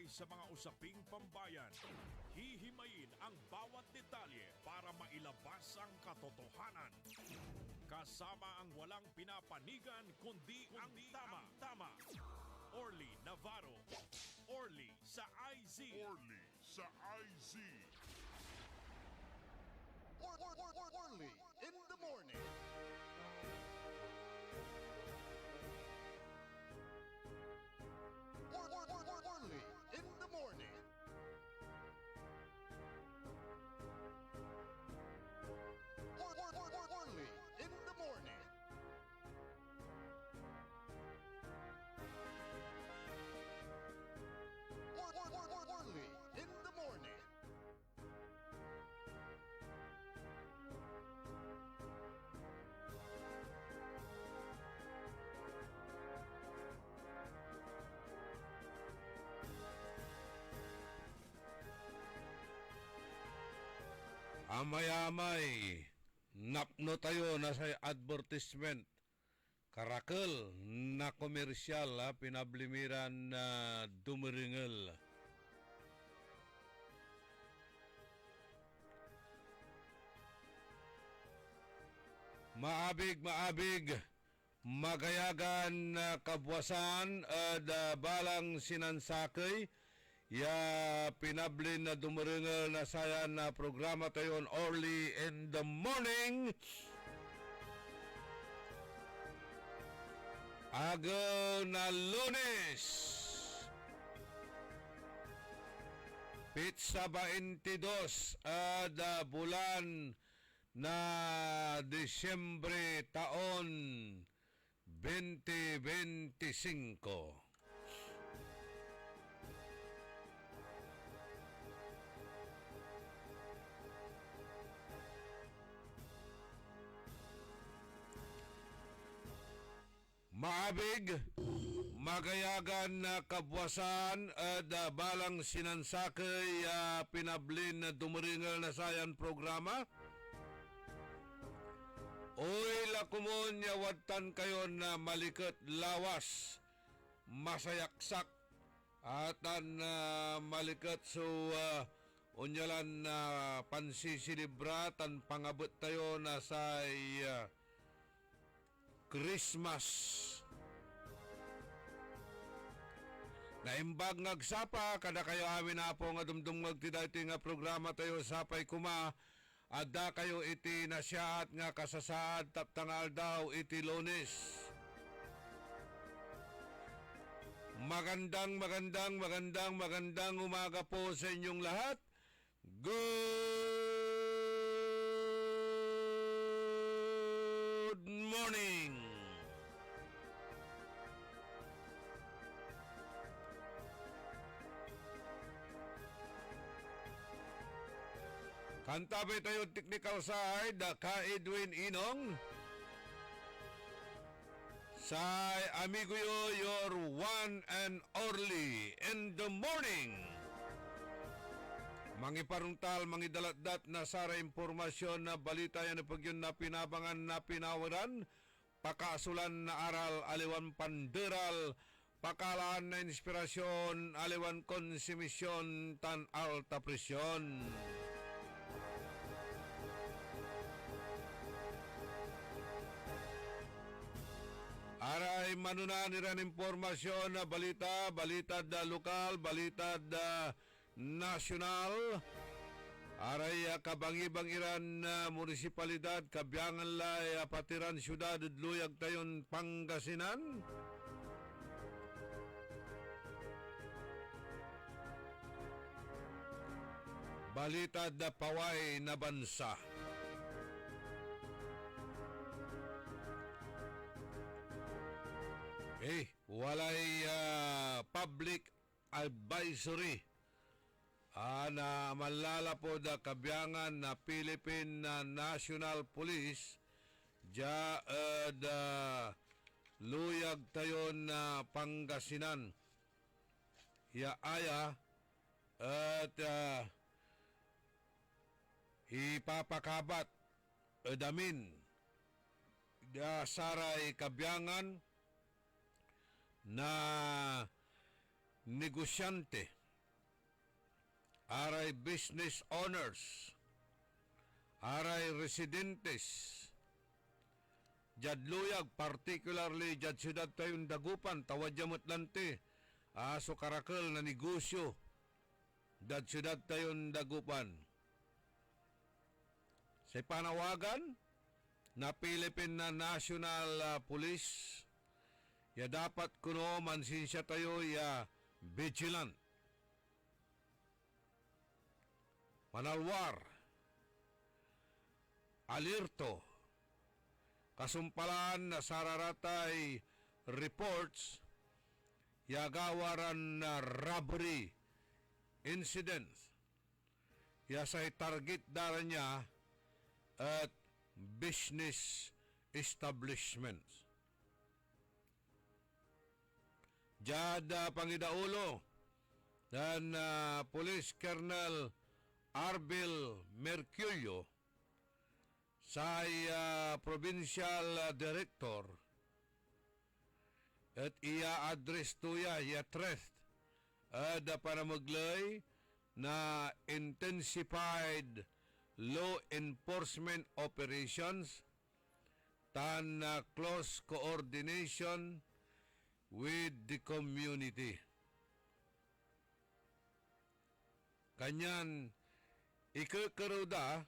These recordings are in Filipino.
sa mga usaping pambayan. Hihimayin ang bawat detalye para mailabas ang katotohanan. Kasama ang walang pinapanigan kundi ang tama. Orly Navarro. Orly sa IZ. Orly sa IZ. Orly in the morning. Orly in the morning. Orly in the morning. Orly in the morning. Amay-amay, napno tayo na sa advertisement. Karakal na komersyal, pinablimiran na dumiringel. Maabig, magayagan na kabwasan at balang sinansakay. Ya pinablin na dumiringel na sayan na programa tayon Orly in the morning. Agaw na Lunes. Pizza 22 ada bulan na Disyembre taon 2025. Maabig, magayagan na kabwasan at balang sinansakay pinablin na dumiringel na sayan programa. Oy lakumon yawatan kayo na malikat lawas, masayaksak atan malikat so unyalan na pansisilibra tan pangabot tayo na sa Christmas. Naimbag ngagsapa, kada kayo amin na po nga dumdumag tidati nga programa tayo sapay kuma. Adda kayo iti nasyaat nga kasasaad taptangal daw iti Lunes. Magandang umaga po sa inyong lahat. Good morning! Kantabi tayo technical side, ka Edwin Inong. Sa amigo yo, your one and only in the morning. Mangiparungtal, mangidalatdat na sara impormasyon na balita yan na pagyon na pinabangan na pinawaran, pakasulan na aral, aliwan panderal, pakalaan na inspirasyon, aliwan konsumisyon, tan alta presyon. Aray manunan iran impormasyon na balita da lokal, balita da nasyonal. Aray kabangibang iran na munisipalidad, kabyangan lay patiran syudad luyag tayon Pangasinan. Balita da paway na bansa. Walay public advisory na malala po da kabyangan na Philippine National Police da luyag tayon na Pangasinan. Aya at ipapakabat damin da saray kabyangan na negosyante aray business owners, aray residentes, Jadluyag, particularly jad siyudad tayong Dagupan, tawad jamot lante, aso karakal na negosyo, jad siyudad tayong Dagupan. Sa panawagan na Philippine National Police, ya dapat kuno mansinsya tayo ya vigilant. Manalwar, alerto, kasumpalan na sararatay reports yagawaran na robbery incidents ya sa target dara niya at business establishments. Jada Pangidaulo dan Police Colonel Arbil Mercurio sa provincial director at iya address tuya ya threat ada para maglay na intensified law enforcement operations tan close coordination with the community. Kanyan ikakaruda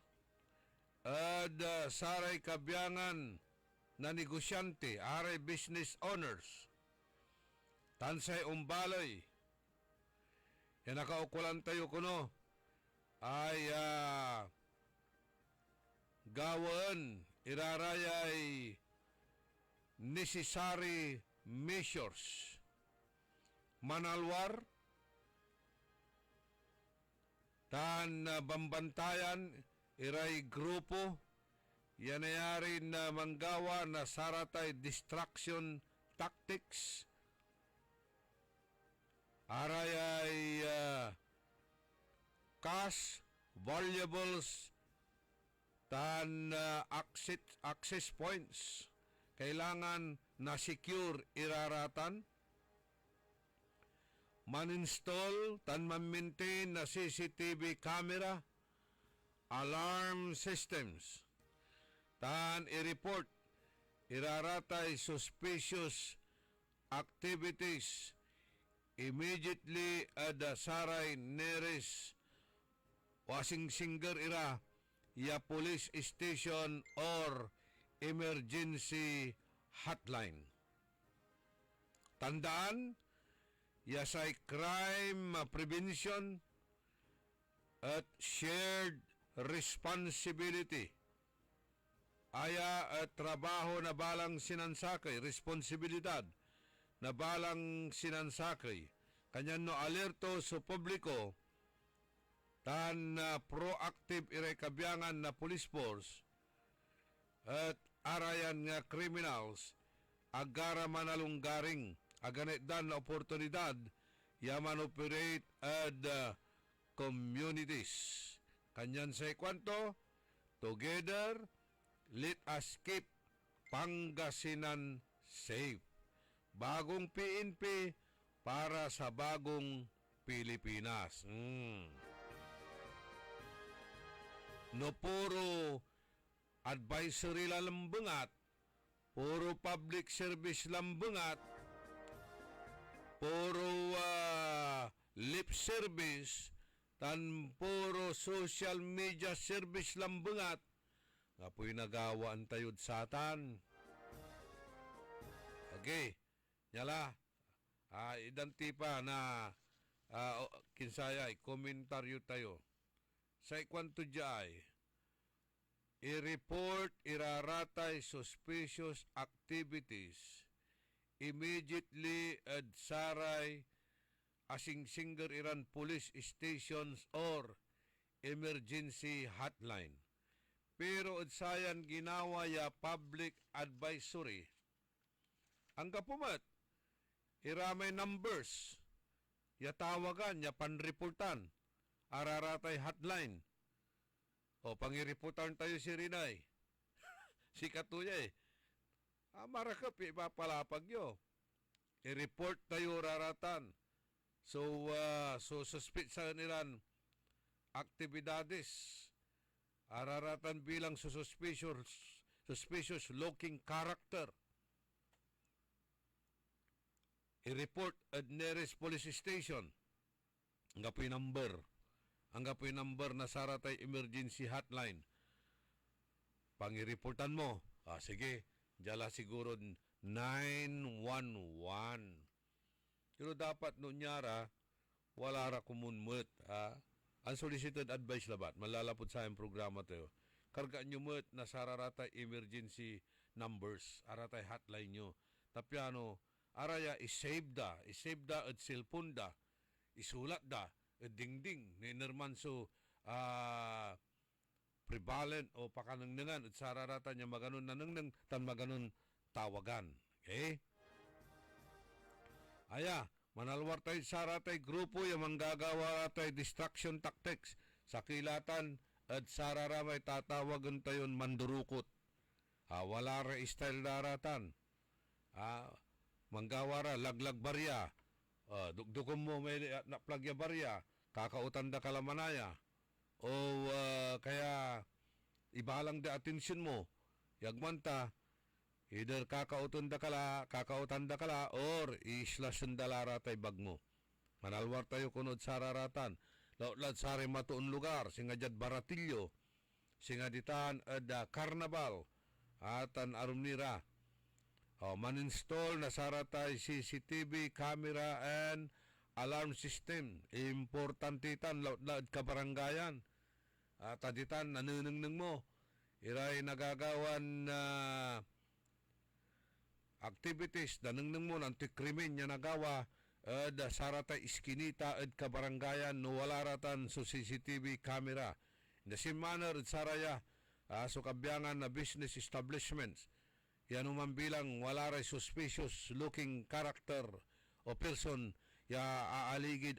at saray kabyangan na negosyante, aray business owners, tansay umbalay, yan nakaukulan tayo kuno, ay gawan, irarayay necessary measures. Manalwar, tan bambantayan, iray grupo, yanayari na manggawa na saratay distraction tactics, aray ay cash, valuables, tan access points, kailangan na secure iraratan, man-install, tan man-maintain na CCTV camera, alarm systems, tan i-report, iraratay suspicious activities, immediately saray nearest wasing singer ira ya police station or emergency hotline. Tandaan, yasay crime prevention at shared responsibility. Aya at trabaho na balang sinansakay, responsibilidad na balang sinansakay. Kanyan no alerto sa publiko, tan proactive iray kabyangan na police force at arayan nga criminals agara manalunggaring aganit dan na oportunidad yaman operate at communities. Kanyan sa kwanto, together, let us keep Pangasinan safe. Bagong PNP para sa bagong Pilipinas. No puro advisory lambangat, puro public service lambangat, puro lip service, tan puro social media service lambangat, nga po'y nagawaan tayod satan. Okay, nyala, idantipa na kinsayay, komentaryo tayo. Sa ikwanto diyay, i-report, iraratay suspicious activities, immediately at saray asing-singer iran police stations or emergency hotline. Pero at sayan ginawa ya public advisory. Ang kapumat, iramay numbers, ya tawagan, ya panreportan, araratay hotline. O pangiriputan tayo si Rinay. Si Katuya marakap, ipapalapag yo. I-report tayo raratan. So suspect sa nilan aktibidades araratan bilang suspicious looking character. I-report at nearest police station. Ang gapoy number na saratay emergency hotline. Pangireportan mo. Sige, dala siguro 911. Pero dapat nunyara, wala ra kumunmut. Unsolicited advice labat. Malalapod sa yung programa tayo. Kargaan nyo mut na sararatay emergency numbers. Aratay hotline nyo. Tapiano, araya isave da at cellphone da. Isulat da. Dingding. Ninermanso prevalent o pakanangnangan at sararata niya maganon nanangnang tan maganon tawagan. Okay? Aya, manalwar tayo saratay grupo yung manggagawa tayo distraction tactics sa kilatan at sararamay tatawagan tayo mandurukot. Wala ra style daratan. Manggawara laglag barya. Dugdukom mo may naplagya barya, kakautanda kalamanaya. O kaya ibalang da atensyon mo. Yagmanta, either kakautanda kala or islasun dalara tay bag mo. Manalwar tayo kunod sararatan. Lautlat sari matuon lugar, singa jad baratilyo, singa ditan ada karnabal, atan arumnira. Man-install na saratay CCTV camera and alarm system. Importante tan laut kabarangayan. Taditan nanunungnung mo. Iray nagagawan na activities nanungnung mo ng krimen niya nagawa da saratay iskinita at kabarangayan no walaratan so CCTV camera. In the same manner, saraya so kabyangan na business establishments. Yan naman bilang wala rin suspicious looking character o person ya aaligid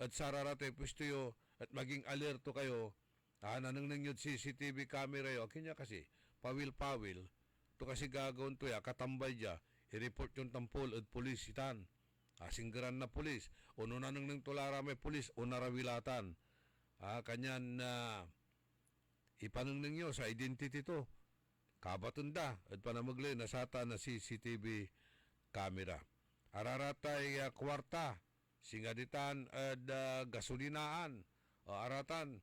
at sararate pustiyo at maging alerto kayo nanang yun CCTV camera yo kanya kasi pawil to kasi gagawin to ya katambay ya i-report yung tampol at pulis itan singgeran na pulis o nanang ng tulara may pulis o narawilatan kanyan ipanang ninyo sa identity to kabatunda at panamaglay nasata na CCTV camera. Araratay kwarta, singaditan at gasolinaan. Aratan,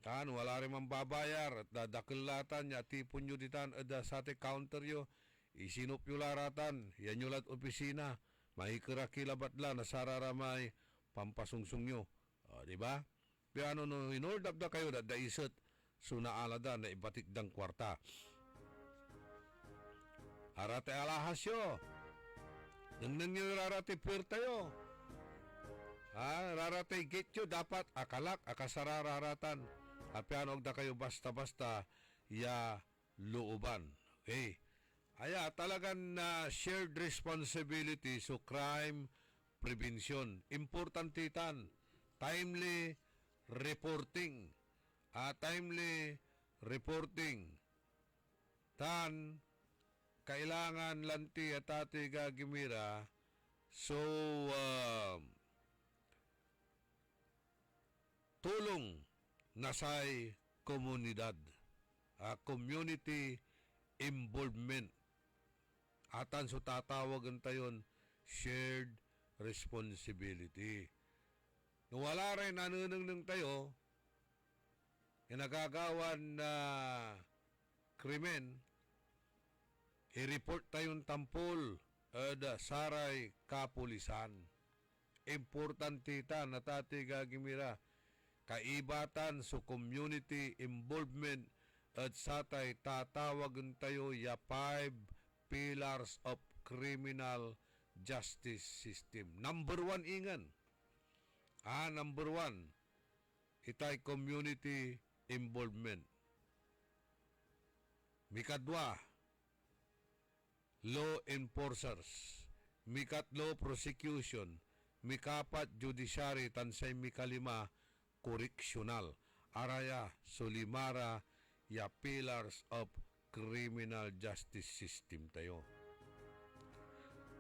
wala rin mambabayar at dadakilatan niya tipon nyo ditan at sate counter yo. Isinup yung laratan, yan yung lat opisina. Mahikirakilabat la na sararamay pampasungsung nyo. Diba? Kaya no, inordap da kayo na daisot sunaalada na ibatikdang kwarta. Arate alahasyo. Nang nyo rarate puertayo. Rarate gate dapat akalak, akasarararatan. Apianog da kayo basta-basta ya looban. Okay. Aya talagang shared responsibility so crime prevention. Importante tan. Timely reporting. Timely reporting. Tan kailangan lanti at ati gagimira so tulong nasay komunidad community involvement atan so tatawagan tayon shared responsibility no wala rin nanunong tayo nagagawan na krimen i-report tayong tampol saray kapulisan. Importante ta na tati gagimira kaibatan so community involvement at satay tatawagan tayo ya 5 pillars of criminal justice system. Number 1 ingan. Number 1 itay community involvement. Mikadwa law enforcers, mikatlo prosecution, mikapat judiciary, tansay mikalima correctional. Araya sulimara ya pillars of criminal justice system tayo.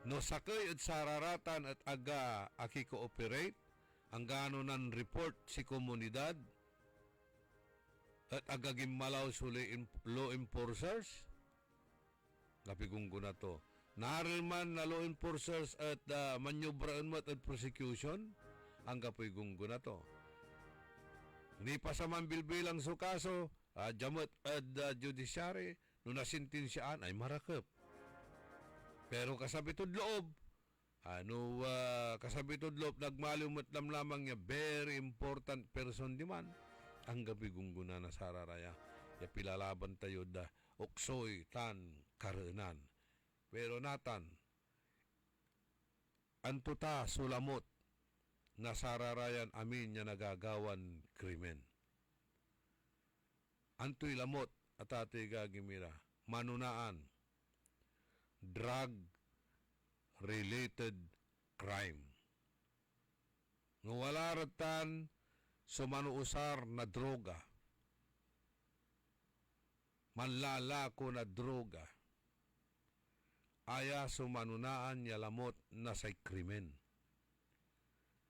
No sakay at sararatan at aga aki cooperate, ang gano nan report si komunidad at agagim malaw suli law enforcers. Napigunggo na to. Naharil man na law enforcers at manyobraan mo at prosecution, ang kapigunggo na to. Ni pa sa man bilbilang so kaso, jamat at judiciary, no nasintinsyaan ay marakap. Pero kasabitod loob, kasabitod loob, nagmalumot lamang niya, very important person di man, ang kapigunggo na nasararaya. Ya pilalaban tayo da, oksoy, tan, kareenan. Pero natan, antuta sulamot, nasararayan amin niya nagagawan krimen. Antoy lamot at ati gagimira, manunaan, drug-related crime. Ngawala ratan sumanuusar na droga, manlalako na droga, aya sumanunaan niya lamot na say krimen.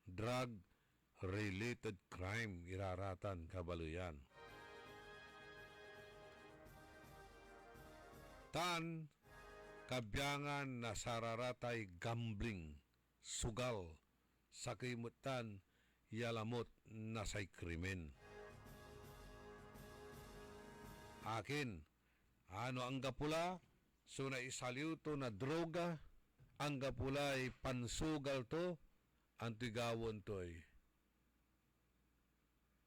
Drug-related crime iraratan kabaluyan. Tan kabyangan na sararatay gambling, sugal, sakimutan, yalamot na say krimen. Akin, ano ang gapula? So na isaliuto na droga, ang gapulay pansugal to, ang tigawon to'y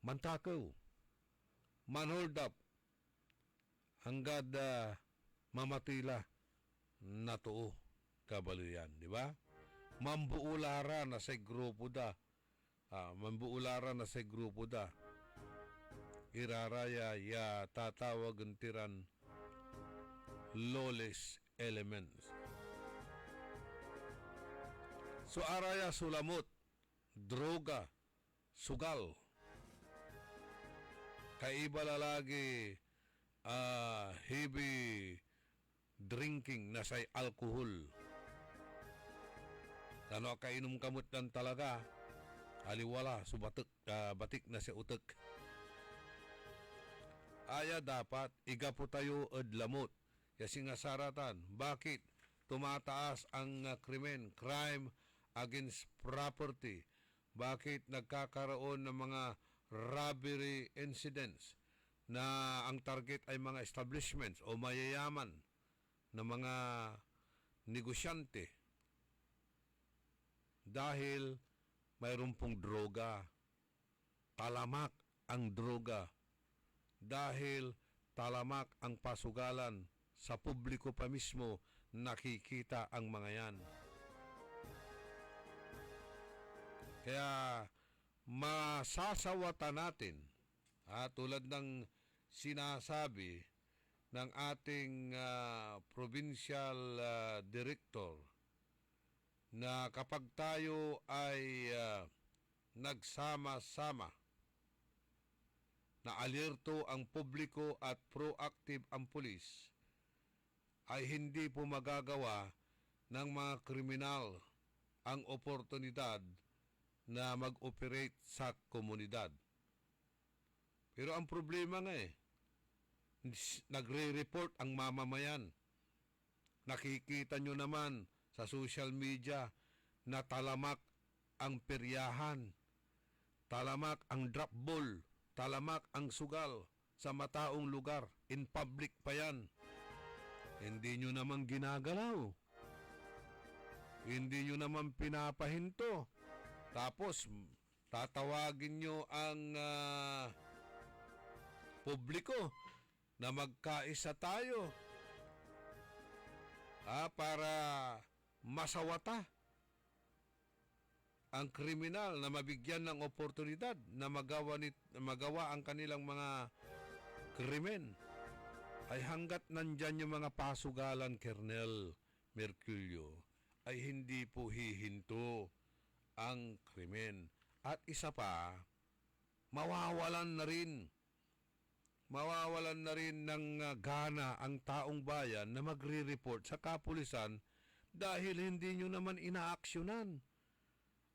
mantakaw, manhold up, hanggang mamatila na tuo kabaluyan, di ba? Mambuulara na sa grupo da, mambuulara na sa grupo da, iraraya ya tatawag ang tiran lawless elements. So araya sulamot, droga, sugal. Kaiba lalagi heavy drinking na say alcohol. Ano kainom kamot lang talaga, aliwala, subatik, batik na si utek. Aya dapat igapo tayo adlamot. Kasi nga saratan, bakit tumataas ang krimen, crime against property? Bakit nagkakaroon ng mga robbery incidents na ang target ay mga establishments o mayayaman na mga negosyante? Dahil mayroon pong droga, talamak ang droga. Dahil talamak ang pasugalan, sa publiko pa mismo nakikita ang mga yan. Kaya masasawatan natin, tulad ng sinasabi ng ating provincial director, na kapag tayo ay nagsama-sama, na alerto ang publiko at proactive ang pulis, ay hindi po magagawa ng mga kriminal ang oportunidad na mag-operate sa komunidad. Pero ang problema nga nagre-report ang mamamayan. Nakikita nyo naman sa social media na talamak ang peryahan, talamak ang drop ball, talamak ang sugal sa mataong lugar. In public pa yan. Hindi nyo naman ginagalaw. Hindi nyo naman pinapahinto. Tapos, tatawagin nyo ang publiko na magkaisa tayo para masawata ang kriminal na mabigyan ng oportunidad na magawa ang kanilang mga krimen. Ay hanggat nandyan yung mga pasugalan, Colonel Merculio, ay hindi po hihinto ang krimen. At isa pa, mawawalan na rin ng gana ang taong bayan na magre-report sa kapulisan dahil hindi nyo naman inaaksyonan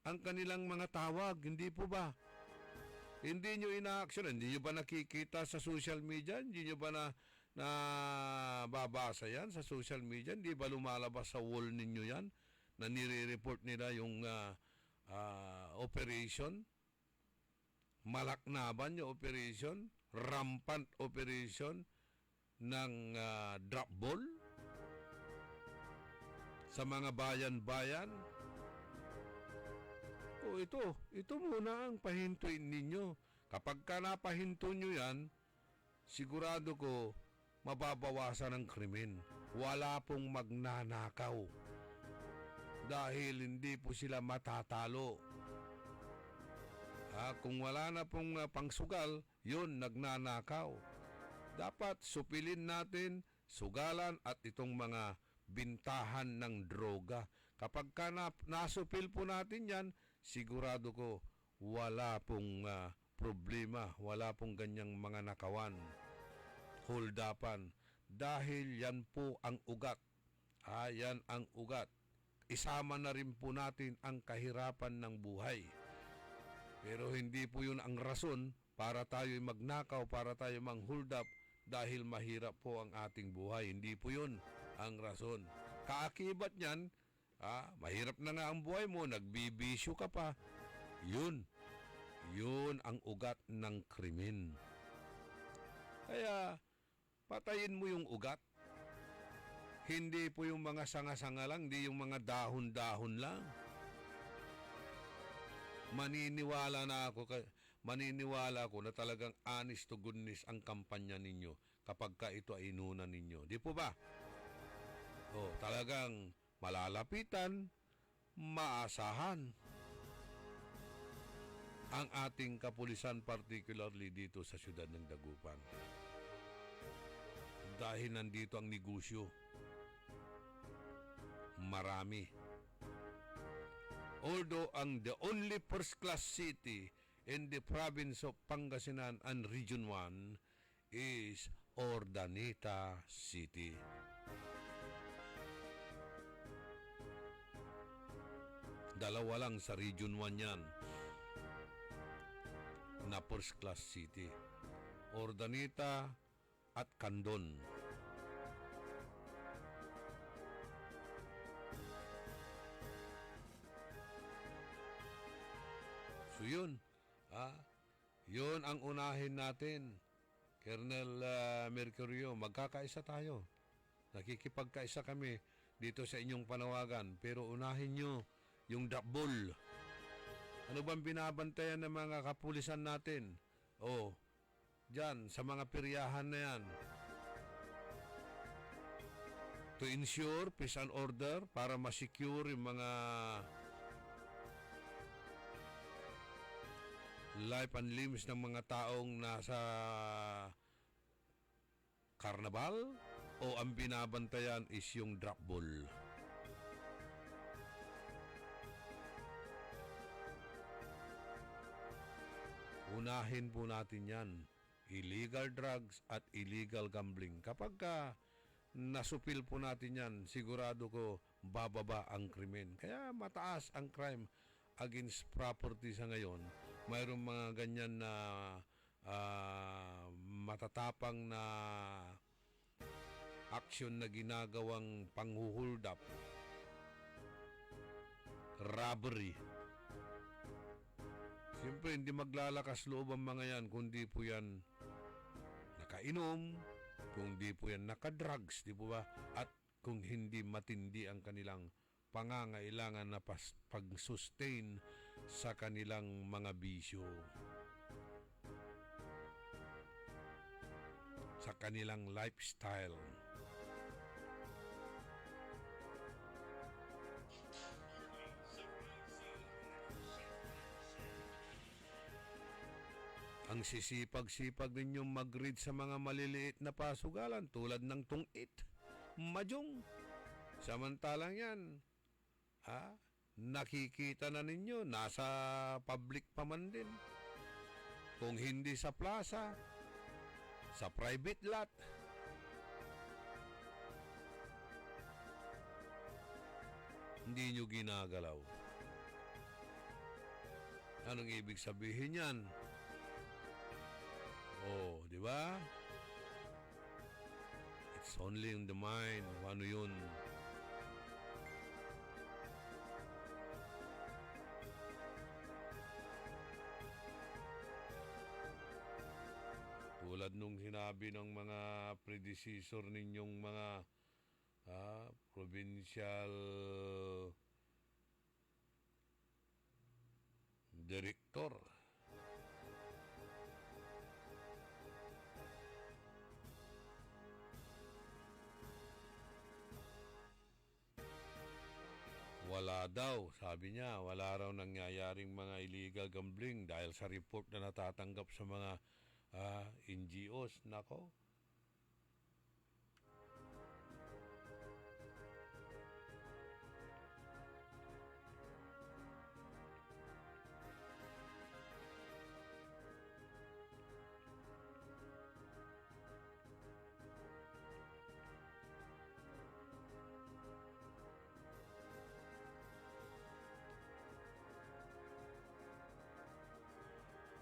ang kanilang mga tawag, hindi po ba? Hindi nyo ina-action, hindi nyo ba nakikita sa social media? Hindi nyo ba na babasa yan sa social media? Hindi ba lumalabas sa wall ninyo yan? Na nire-report nila yung operation? Malaknaban yung operation? Rampant operation ng drop ball? Sa mga bayan-bayan? O ito muna ang pahintuin ninyo. Kapag ka napahinto nyo yan, sigurado ko mababawasan ang krimen. Wala pong magnanakaw. Dahil hindi po sila matatalo. Kung wala na pong pangsugal, yun, nagnanakaw. Dapat supilin natin, sugalan at itong mga bintahan ng droga. Kapag ka nasupil po natin yan, sigurado ko wala pong problema, wala pong ganyang mga nakawan, holdapan. Dahil yan po ang ugat. Yan ang ugat. Isama na rin po natin ang kahirapan ng buhay. Pero hindi po yun ang rason para tayo'y magnakaw, para tayo manghuldap dahil mahirap po ang ating buhay. Hindi po yun ang rason. Kaakibat niyan, mahirap na nga ang buhay mo, nagbibisyo ka pa. Yun ang ugat ng krimen. Kaya, patayin mo yung ugat. Hindi po yung mga sanga-sanga lang, hindi yung mga dahon-dahon lang. Maniniwala ako na talagang honest to goodness ang kampanya ninyo kapag ka ito ay inuna ninyo. Di po ba? Talagang malalapitan, maasahan ang ating kapulisan, particularly dito sa siyudad ng Dagupan. Dahil nandito ang negosyo. Marami. Although the only first-class city in the province of Pangasinan and Region 1 is Urdaneta City. Dalawa lang sa Region 1 yan na first-class city. Urdaneta at Candon. So yun, yun ang unahin natin. Colonel Mercurio, magkakaisa tayo. Nakikipagkaisa kami dito sa inyong panawagan. Pero unahin nyo yung dakbol. Ano bang binabantayan ng mga kapulisan natin? Dyan, sa mga piryahan na yan. To ensure peace and order para ma-secure yung mga life and limbs ng mga taong nasa karnabal o ang binabantayan is yung drop ball. Unahin po natin yan. Illegal drugs at illegal gambling. Kapag nasupil po natin yan, sigurado ko bababa ang krimen. Kaya mataas ang crime against property sa ngayon. Mayroong mga ganyan na matatapang na aksyon na ginagawang panghuhuldap, robbery. Siyempre, hindi maglalakas loob ang mga yan, kundi po yan nakainom, kung di po yan nakadrugs, di po ba? At kung hindi matindi ang kanilang pangangailangan na pag-sustain sa kanilang mga bisyo, sa kanilang lifestyle. Ang sisipag-sipag ninyong mag-read sa mga maliliit na pasugalan tulad ng tungit, majong. Samantalang yan, nakikita na ninyo, nasa public pa man din. Kung hindi sa plaza, sa private lot. Hindi nyo ginagalaw. Anong ibig sabihin yan? Oh, di ba? It's only in the mind. Ano yun? Tulad nung sinabi ng mga predecessor ninyong mga provincial director. Wala daw, sabi niya, wala raw nangyayaring mga illegal gambling dahil sa report na natatanggap sa mga NGOs. Nako.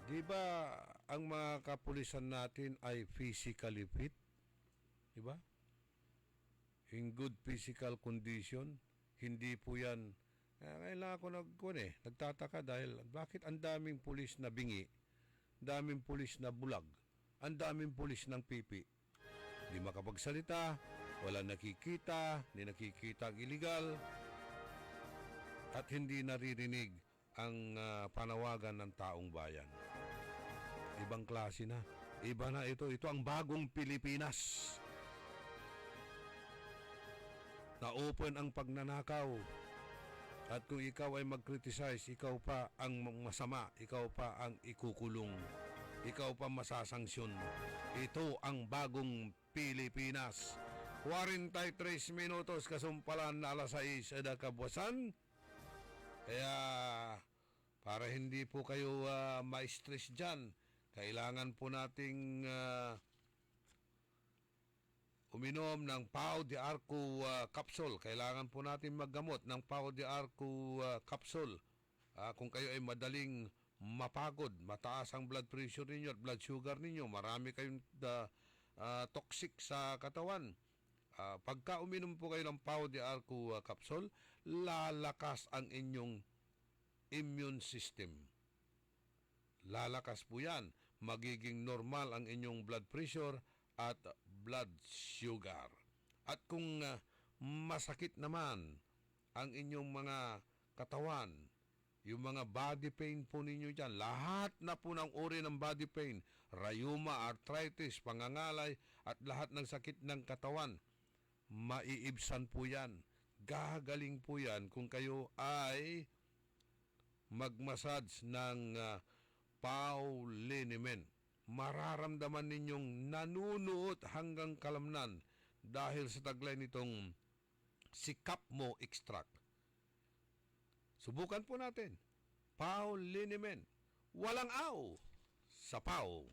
Di ba ang mga kapulisan natin ay physically fit? Di ba? In good physical condition. Hindi po yan. Kailangan ko nagtataka dahil bakit ang daming pulis na bingi, daming pulis na bulag, ang daming pulis ng pipi. Di makapagsalita, wala nakikita, hindi nakikita ang illegal, at hindi naririnig ang panawagan ng taong bayan. Ibang klase na. Iba na ito. Ito ang bagong Pilipinas. Na-open ang pagnanakaw. At kung ikaw ay mag-criticize, ikaw pa ang masama. Ikaw pa ang ikukulong. Ikaw pa masasanksyon. Ito ang bagong Pilipinas. 43 minutos kasumpalan na alas 6 na kabuwasan. Kaya para hindi po kayo ma-stress dyan, kailangan po nating uminom ng Pau de Arco capsule. Kailangan po natin maggamot ng Pau de Arco capsule. Kung kayo ay madaling mapagod, mataas ang blood pressure ninyo at blood sugar ninyo, marami kayong toxic sa katawan. Pagka uminom po kayo ng Pau de Arco capsule, lalakas ang inyong immune system. Lalakas po yan. Magiging normal ang inyong blood pressure at blood sugar. At kung masakit naman ang inyong mga katawan, yung mga body pain po ninyo dyan, lahat na po ng uri ng body pain, rheuma, arthritis, pangangalay, at lahat ng sakit ng katawan, maiibsan po yan. Gagaling po yan kung kayo ay magmassage ng Pau liniment. Mararamdaman ninyong nanunuot hanggang kalamnan dahil sa taglay nitong Sikap Mo extract. Subukan po natin. Pau liniment. Walang aw sa Pau.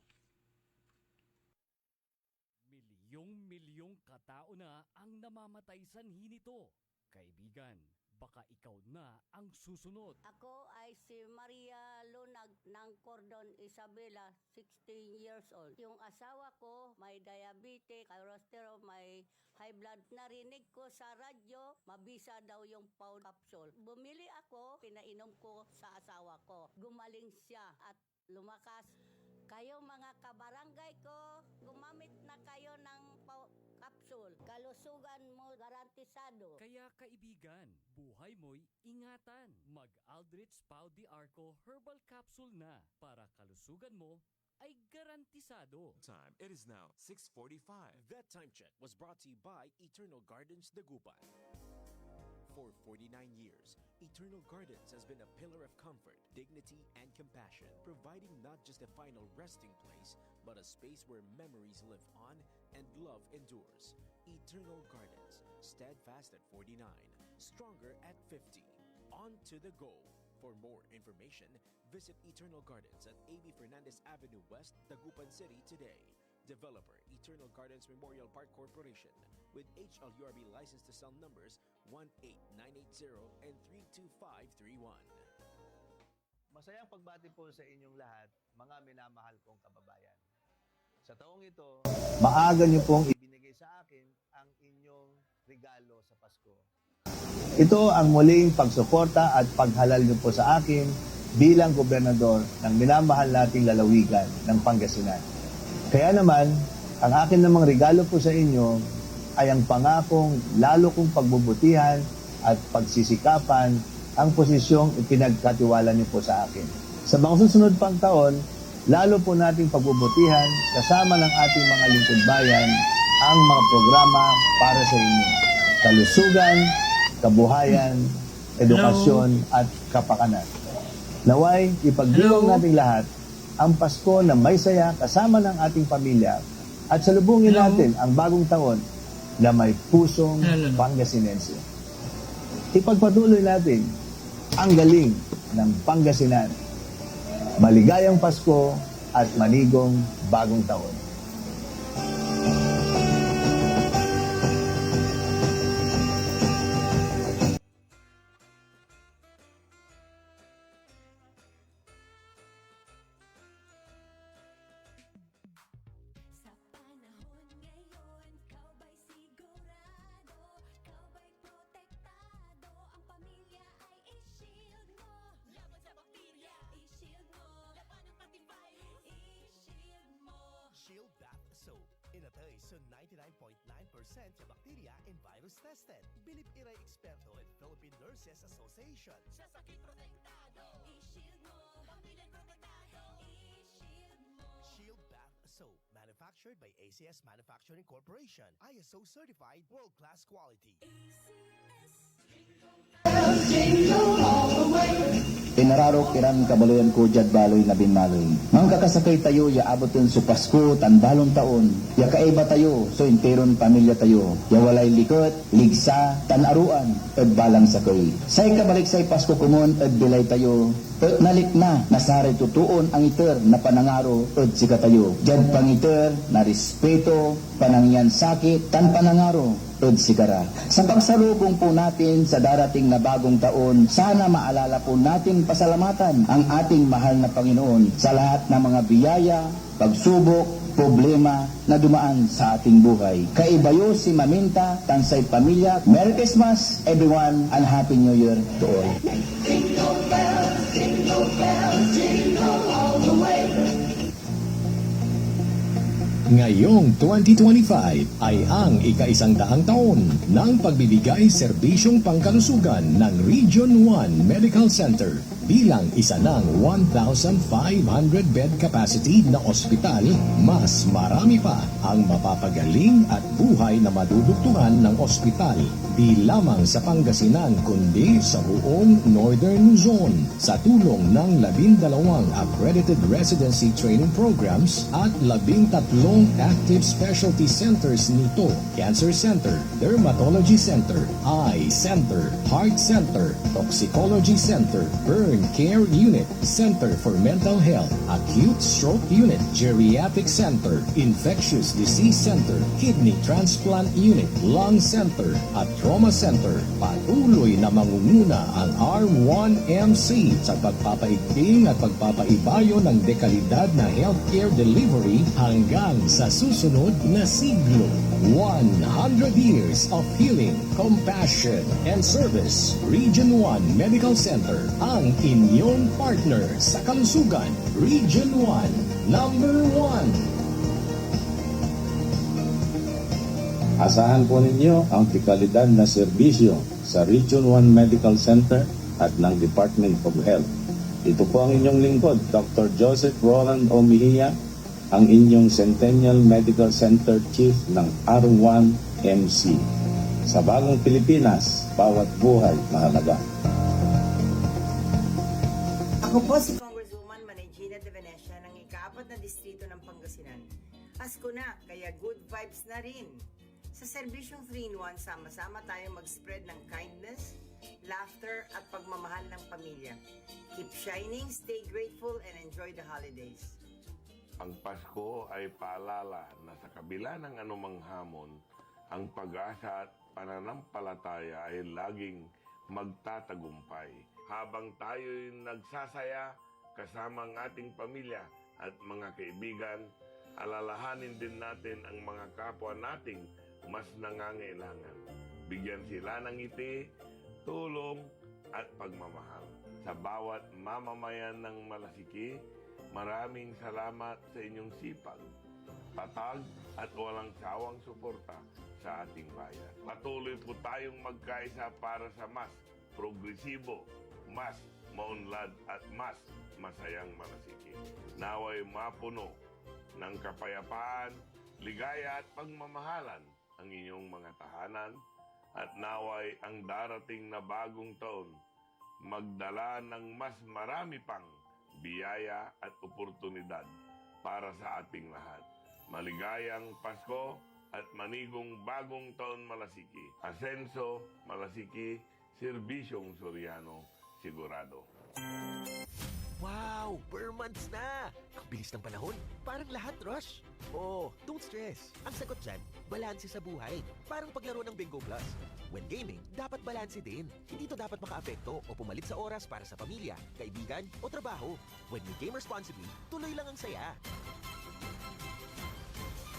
Milyong-milyong katao na ang namamatay sanhi nito. Kaibigan, baka ikaw na ang susunod. Ako ay si Maria Lunag ng Cordon Isabela, 16 years old. Yung asawa ko may diabetes, cholesterol, may high blood. Narinig ko sa radyo, mabisa daw yung Pau capsule. Bumili ako, pinainom ko sa asawa ko. Gumaling siya at lumakas. Kayo mga kabarangay ko, gumamit na kayo ng Pau capsule. Kalusugan mo garantisado. Kaya kaibigan, buhay mo'y ingatan. Mag-Aldrich Pau de Arco Herbal Capsule na para kalusugan mo ay garantisado. Time. It is now 6:45. That time check was brought to you by Eternal Gardens Dagupan. For 49 years, Eternal Gardens has been a pillar of comfort, dignity, and compassion, providing not just a final resting place, but a space where memories live on and love endures. Eternal Gardens, steadfast at 49, stronger at 50. On to the goal. For more information, visit Eternal Gardens at A.B. Fernandez Avenue West, Dagupan City today. Developer, Eternal Gardens Memorial Park Corporation, with HLURB license to sell numbers 18980 and 32531. Masayang pagbati po sa inyong lahat, mga minamahal kong kababayan. Sa taong ito, maaga niyo pong ibinigay sa akin ang inyong regalo sa Pasko. Ito ang muling pagsuporta at paghalal niyo po sa akin bilang gobernador ng minamahal nating lalawigan ng Pangasinan. Kaya naman, ang akin namang regalo po sa inyo ay ang pangakong lalo kong pagbubutihan at pagsisikapan ang posisyong ipinagkatiwala niyo po sa akin. Sa mga susunod pang taon, lalo po nating pagbubutihan kasama ng ating mga lingkod bayan ang mga programa para sa inyo. Kalusugan, kabuhayan, edukasyon at kapakanan. Naway, ipagdiwang nating lahat ang Pasko na may saya kasama ng ating pamilya at salubungin natin ang bagong taon na may pusong Pangasinense. Ipagpatuloy natin ang galing ng Pangasinan. Maligayang Pasko at manigong bagong taon. Sa panahon ngayon, kau ba'y sigurado? Kau ba'y protektado? Ang pamilya ay i-shield mo. Laban sa bakterya, i-shield mo. Laban ng antivirus, i-shield mo. Shield Bath Soap. Inatay sa 99.9% sa bacteria and virus tested. Bilib Iray Experto at Philippine Nurses Association. Sa sakit protektado, i-shield mo. Pamilya protektado, i-shield mo. Shield Bath Soap. Manufactured by ACS Manufacturing Corporation. ISO certified world-class quality. Pinararok iran kabaloyan ko jad baloy na binmaloy. Mang kakasakay tayo ya abotin su Pasko tan balong taon. Ya kaiba tayo so interon pamilya tayo. Ya walay likot, ligsa, tan aruan ed balang sakay. Say kabalik say Pasko kumon ed bilay tayo. Ed nalik na nasari tutuon ang iter na panangaro ed sika tayo. Jad pangiter na respeto, panangyan sakit tan panangaro ed sigara. Sa pagsalubong po natin sa darating na bagong taon, sana maalala po natin pasalamatan ang ating mahal na Panginoon sa lahat ng mga biyaya, pagsubok, problema na dumaan sa ating buhay. Kaibayo si Maminta, Tansay Pamilya. Merry Christmas everyone and Happy New Year to all. Jingle bells, jingle bells, jingle all the way. Ngayong 2025 ay ang ika-100 taon ng pagbibigay serbisyong pangkalusugan ng Region 1 Medical Center bilang isa ng 1,500 bed capacity na ospital. Mas marami pa ang mapapagaling at buhay na maduduktungan ng ospital di lamang sa Pangasinan kundi sa buong Northern Luzon sa tulong ng 12 accredited residency training programs at 13 active specialty centers nito: Cancer Center, Dermatology Center, Eye Center, Heart Center, Toxicology Center, Burn Care Unit, Center for Mental Health, Acute Stroke Unit, Geriatric Center, Infectious Disease Center, Kidney Transplant Unit, Lung Center, at Trauma Center. Patuloy na mangunguna ang R1MC sa pagpapaigting at pagpapaibayo ng dekalidad na healthcare delivery hanggang sa susunod na siglo. 100 years of healing, compassion, and service. Region 1 Medical Center, ang inyong partner sa kalusugan. Region 1, number 1. Asahan po ninyo ang dekalidad na serbisyo sa Region 1 Medical Center at ng Department of Health. Ito po ang inyong lingkod, Dr. Joseph Roland Omihia, ang inyong Centennial Medical Center Chief ng R1MC. Sa bagong Pilipinas, bawat buhay mahalaga. Ako po si Congresswoman Manegina de Venecia ng ika-4 na distrito ng Pangasinan. Pasko na, kaya good vibes na rin. Sa serbisyong 3-in-1, sama-sama tayong mag-spread ng kindness, laughter at pagmamahal ng pamilya. Keep shining, stay grateful, and enjoy the holidays. Ang Pasko ay paalala na sa kabila ng anumang hamon, ang pag-asa at pananampalataya ay laging magtatagumpay. habang tayo'y nagsasaya kasama ang ating pamilya at mga kaibigan, alalahanin din natin ang mga kapwa nating mas nangangailangan. Bigyan sila ng ngiti, tulong at pagmamahal. Sa bawat mamamayan ng Malasiki, maraming salamat sa inyong sipag, tatag at walang sawang suporta sa ating bayan. Patuloy po tayong magkaisa para sa mas progresibo, mas maunlad at mas masayang Malasiki. Naway mapuno ng kapayapaan, ligaya at pagmamahalan ang inyong mga tahanan at naway ang darating na bagong taon magdala ng mas marami pang biyaya at oportunidad para sa ating lahat. Maligayang Pasko at manigong bagong taon Malasiki. Asenso, Malasiki, Serbisyong Soriano, sigurado. Wow! Per months na! Ang bilis ng panahon. Parang lahat rush. Oh, don't stress. Ang sagot dyan, balanse sa buhay. Parang paglaro ng Bingo Plus. When gaming, dapat balanse din. Hindi to dapat makaapekto o pumalit sa oras para sa pamilya, kaibigan o trabaho. When you game responsibly, tuloy lang ang saya.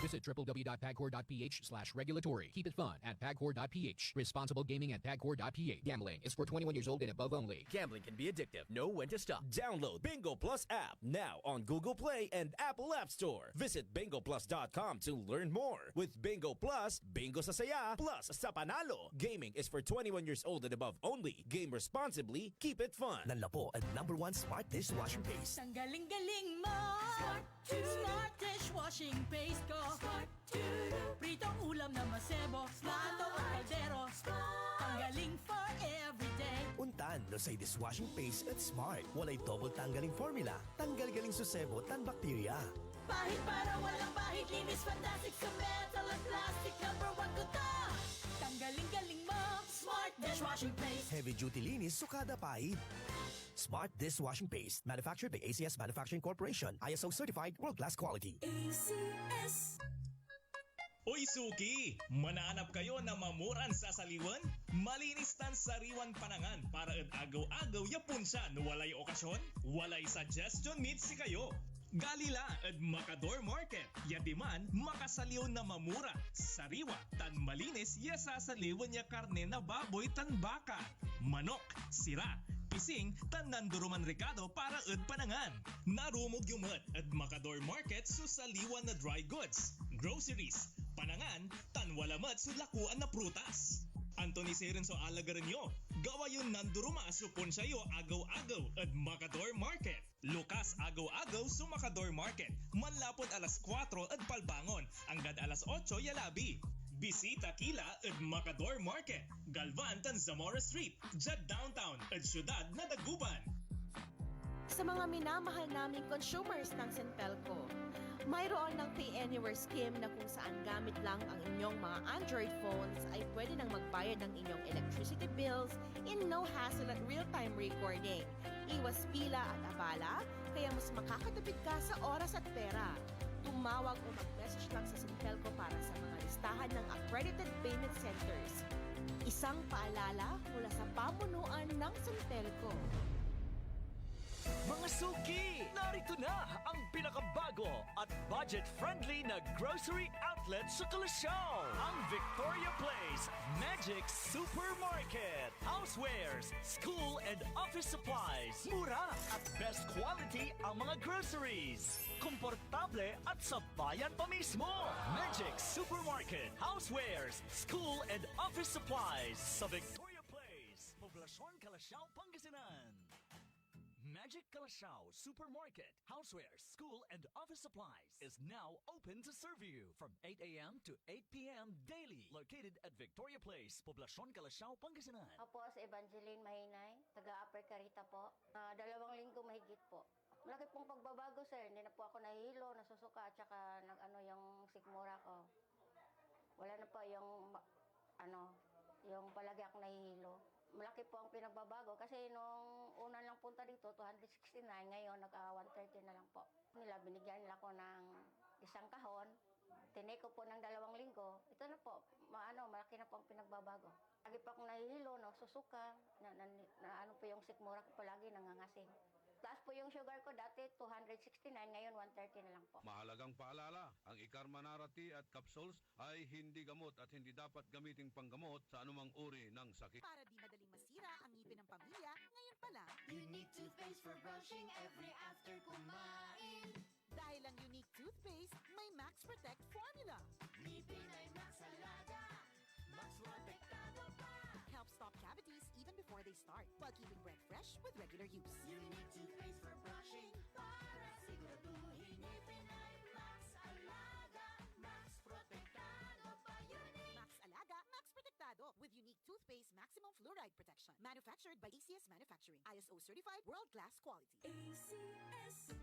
Visit www.pagcor.ph/regulatory. Keep it fun at pagcor.ph. Responsible gaming at pagcor.ph. Gambling is for 21 years old and above only. Gambling can be addictive. Know when to stop. Download Bingo Plus app now on Google Play and Apple App Store. Visit bingoplus.com to learn more. With Bingo Plus, bingo sa saya, plus sa panalo. Gaming is for 21 years old and above only. Game responsibly. Keep it fun. Nanlapo ang #1 smart dishwashing paste. Ang galing-galing mo! Smart dishwashing paste ko. Pritong ulam na masebo. Plato o kaldero. Ang galing for everyday. Untan no say dishwashing paste at smart. Walay double tanggaling formula. Tanggal-galing susebo tan bakterya. Pahit para walang pahit. Linis fantastic sa metal at plastic. #1 ko to. Tanggaling-galing mo. Smart dishwashing paste. Heavy duty linis sukada pahit. Smart dishwashing paste. Manufactured by ACS Manufacturing Corporation. ISO certified world-class quality. ACS. Uy Suki! Mananap kayo na mamuran sa saliwan? Malinis tan sariwan panangan para at agaw-agaw yapon siya no walay okasyon? Walay suggestion meet si kayo. Galila at Macador Market. Yadiman, makasaliw na mamura. Sariwa, tan malinis, yasasaliwan niya karne na baboy tan baka. Manok, sira, pising, tan nanduruman Ricardo para at panangan. Narumog yung mat at Macador Market susaliwan na dry goods, groceries, panangan, tan walamat sulakuan na prutas. Anthony Seren so alagaran nyo. Gawa yung nanduruma supon sayo agaw-agaw at Macador Market. Lukas agaw-agaw sa Macador Market. Manlapod alas 4 at palbangon. Hanggang alas 8 yalabi. Bisita kila at Macador Market. Galvan tan Zamora Street. Jad Downtown at Syudad na Daguban. Sa mga minamahal naming consumers ng Centelco, mayroon ng Pay Anywhere scheme na kung saan gamit lang ang inyong mga Android phones ay pwede nang magbayad ng inyong electricity bills in no hassle at real-time recording. Iwas pila at abala, kaya mas makakatipid ka sa oras at pera. Tumawag o mag-message lang sa Centelco para sa mga listahan ng accredited payment centers. Isang paalala mula sa pamunuan ng Centelco. Mga suki! Narito na ang pinakabago at budget-friendly na grocery outlet sa Kalasyaw! Ang Victoria Place Magic Supermarket! Housewares, school and office supplies. Mura at best quality ang mga groceries. Komportable at sa bayan pa mismo! Magic Supermarket! Housewares, school and office supplies sa Victoria Place, Poblacion, Kalasyaw, Pangasinan. Magic Kalasyaw Supermarket, Housewares, School and Office Supplies is now open to serve you from 8 a.m. to 8 p.m. daily. Located at Victoria Place, Poblacion, Kalasyaw, Pangasinan. Ako si Evangeline Mahinay, taga-Upper Carita po. 2 linggo mahigit po. Malaki pong pagbabago, sir. Hindi na po ako nahihilo, nasusuka, at saka yung sikmura ko. Wala na po yung palagi ako nahihilo. Malaki po ang pinagbabago kasi nung una lang punta dito, 269, ngayon nag-130 na lang po. Binigyan nila ako ng isang kahon, tinake ko po ng 2 linggo, ito na po, malaki na po ang pinagbabago. Lagi pa akong nahihilo, nasusuka, na ano po yung sikmura ko palagi nangangasim. Taas po yung sugar ko dati 269, ngayon 130 na lang po. Mahalagang paalala, ang Ikarmanara Tea at Capsules ay hindi gamot at hindi dapat gamiting panggamot sa anumang uri ng sakit. Para di madaling masira ang ngipin ng pamilya, ngayon pa lang. Unique toothpaste for brushing every after kumain. Dahil ang unique toothpaste, may Max Protect formula. Ngipin ay Max Alaga, Max Protektado pa. Helps stop cavities even before they start, while keeping breath fresh with regular use. Unique toothpaste for brushing para siguraduhin ngipin ay Max Alaga, Max Protektado pa. Unique Max Alaga, Max Protectado with unique toothpaste maximum fluoride protection. Manufactured by ACS Manufacturing. ISO certified world-class quality. ACS.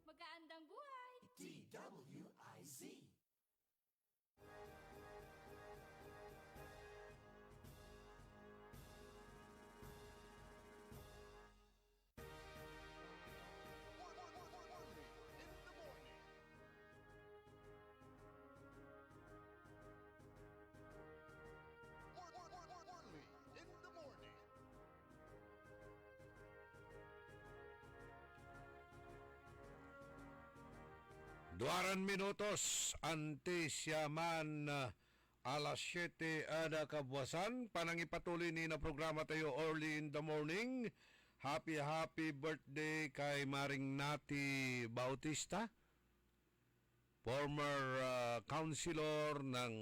Magandang buhay! DWIZ. In the morning. 2 minutos antes yaman alas 7 ada kabuasan. Panangipatuloy ni na programa tayo early in the morning. Happy birthday kay Maring Nati Bautista, former councilor ng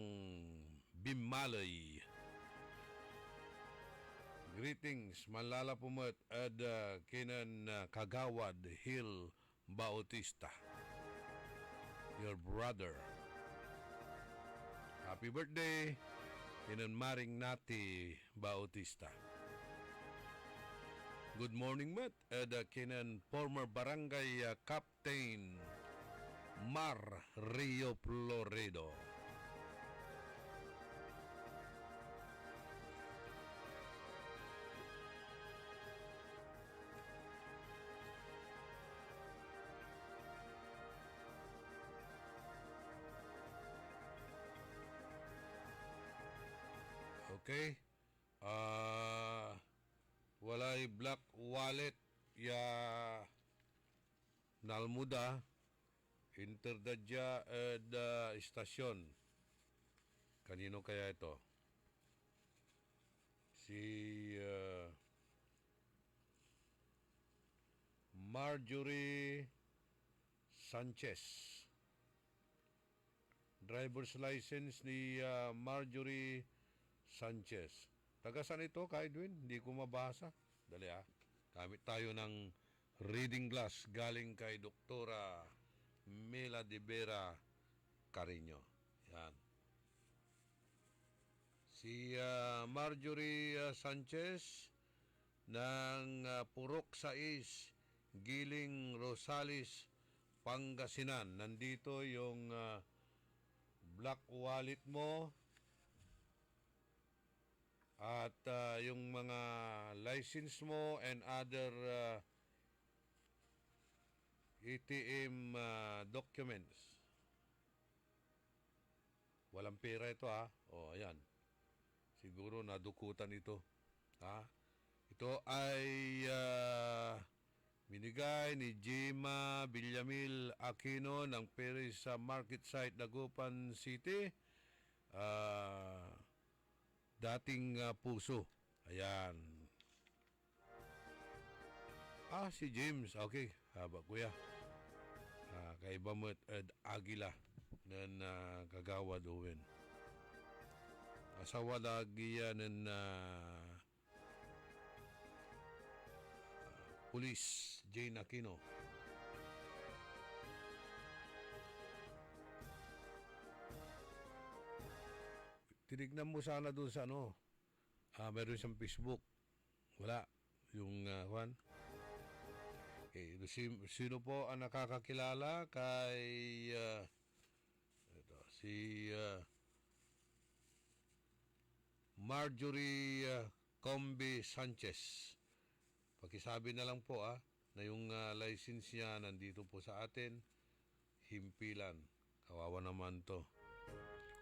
Bimaloy. Greetings, Malala Pumat at kinan Kagawad Hill Bautista, your brother. Happy birthday, kinan Maring Nati Bautista. Good morning, Mat. At kinan former barangay captain Mar Rio Floredo. Okay. Walay black wallet ya nalmuda interdadya istasyon. Kanino kaya ito? Si Marjorie Sanchez. Driver's license ni Marjorie Sanchez. Taga saan ito, Ka Edwin? Hindi ko mabasa. Dali Gamit tayo ng reading glass galing kay Doktora Mela de Vera Carino. Yan. Si Marjorie Sanchez ng Purok 6, Giling Rosales, Pangasinan. Nandito yung black wallet mo at yung mga license mo and other ATM documents. Walang pera ito O, ayan. Siguro nadukutan ito. Ito ay binigay ni Jima Villamil Aquino ng Paris sa Market Site, Dagupan City. Dating puso. Ayan. Si James. Okay. Haba, kuya. Kay Bamut Ed Agila nan kagawad uwin. Asawa lagi yan ng Police Jane Aquino. Tinignan mo sana doon sa meron siyang Facebook. Wala. Yung Juan. Sino po ang nakakakilala kay si Marjorie Combe Sanchez. Pakisabi na lang po na yung license niya nandito po sa atin. Himpilan. Kawawa naman to.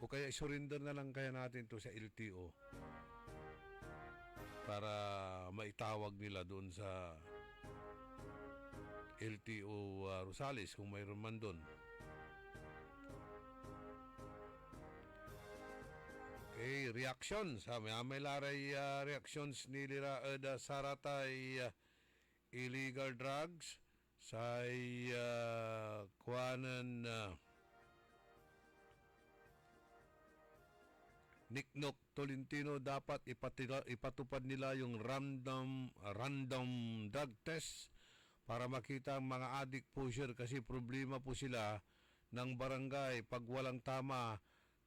O kaya surrender na lang kaya natin to sa LTO para maitawag nila doon sa LTO Rosales kung mayroon man doon. Okay, reactions. May laray reactions ni Lira Saratay illegal drugs sa kuwanan Niknok Tolentino dapat ipatupad nila yung random drug test para makita ang mga addict pusher kasi problema po sila ng barangay pag walang tama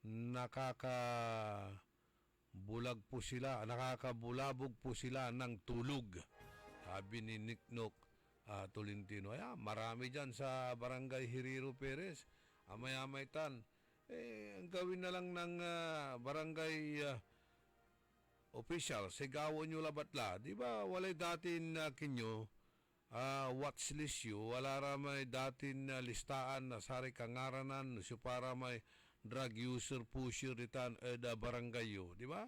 nakakabulabog po sila ng tulog, sabi ni Niknok Tolentino. Marami dyan sa barangay Hiriro Perez, amay-amaytan. Ang gawin na lang ng barangay official, sigawan nyo labatla. Di ba walay datin kinyo watchlist yu, wala ramay datin listaan na sari kangaranan so para may drug user pusher ritan barangay yu. Di ba?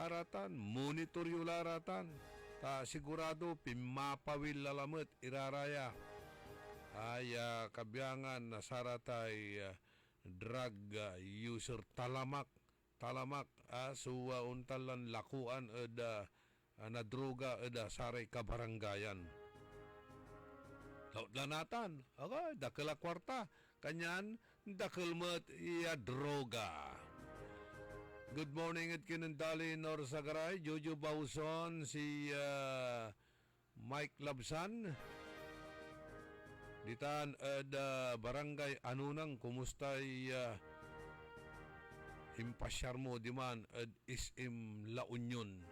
Aratan, monitor yu laratan. Sigurado pimapawil lalamot iraraya. Kabyangan na saratay drug user talamak untalan lakuan na droga saray kabarangayan. Lautlanatan, okay, dakala kwarta kanyan dakalmat iya droga. Good morning at kinandali Nor Sagaray, Jojo Bauson, si Mike Labsan. Ditan barangay Anunang, kumustay impasyar mo diman isim La Union.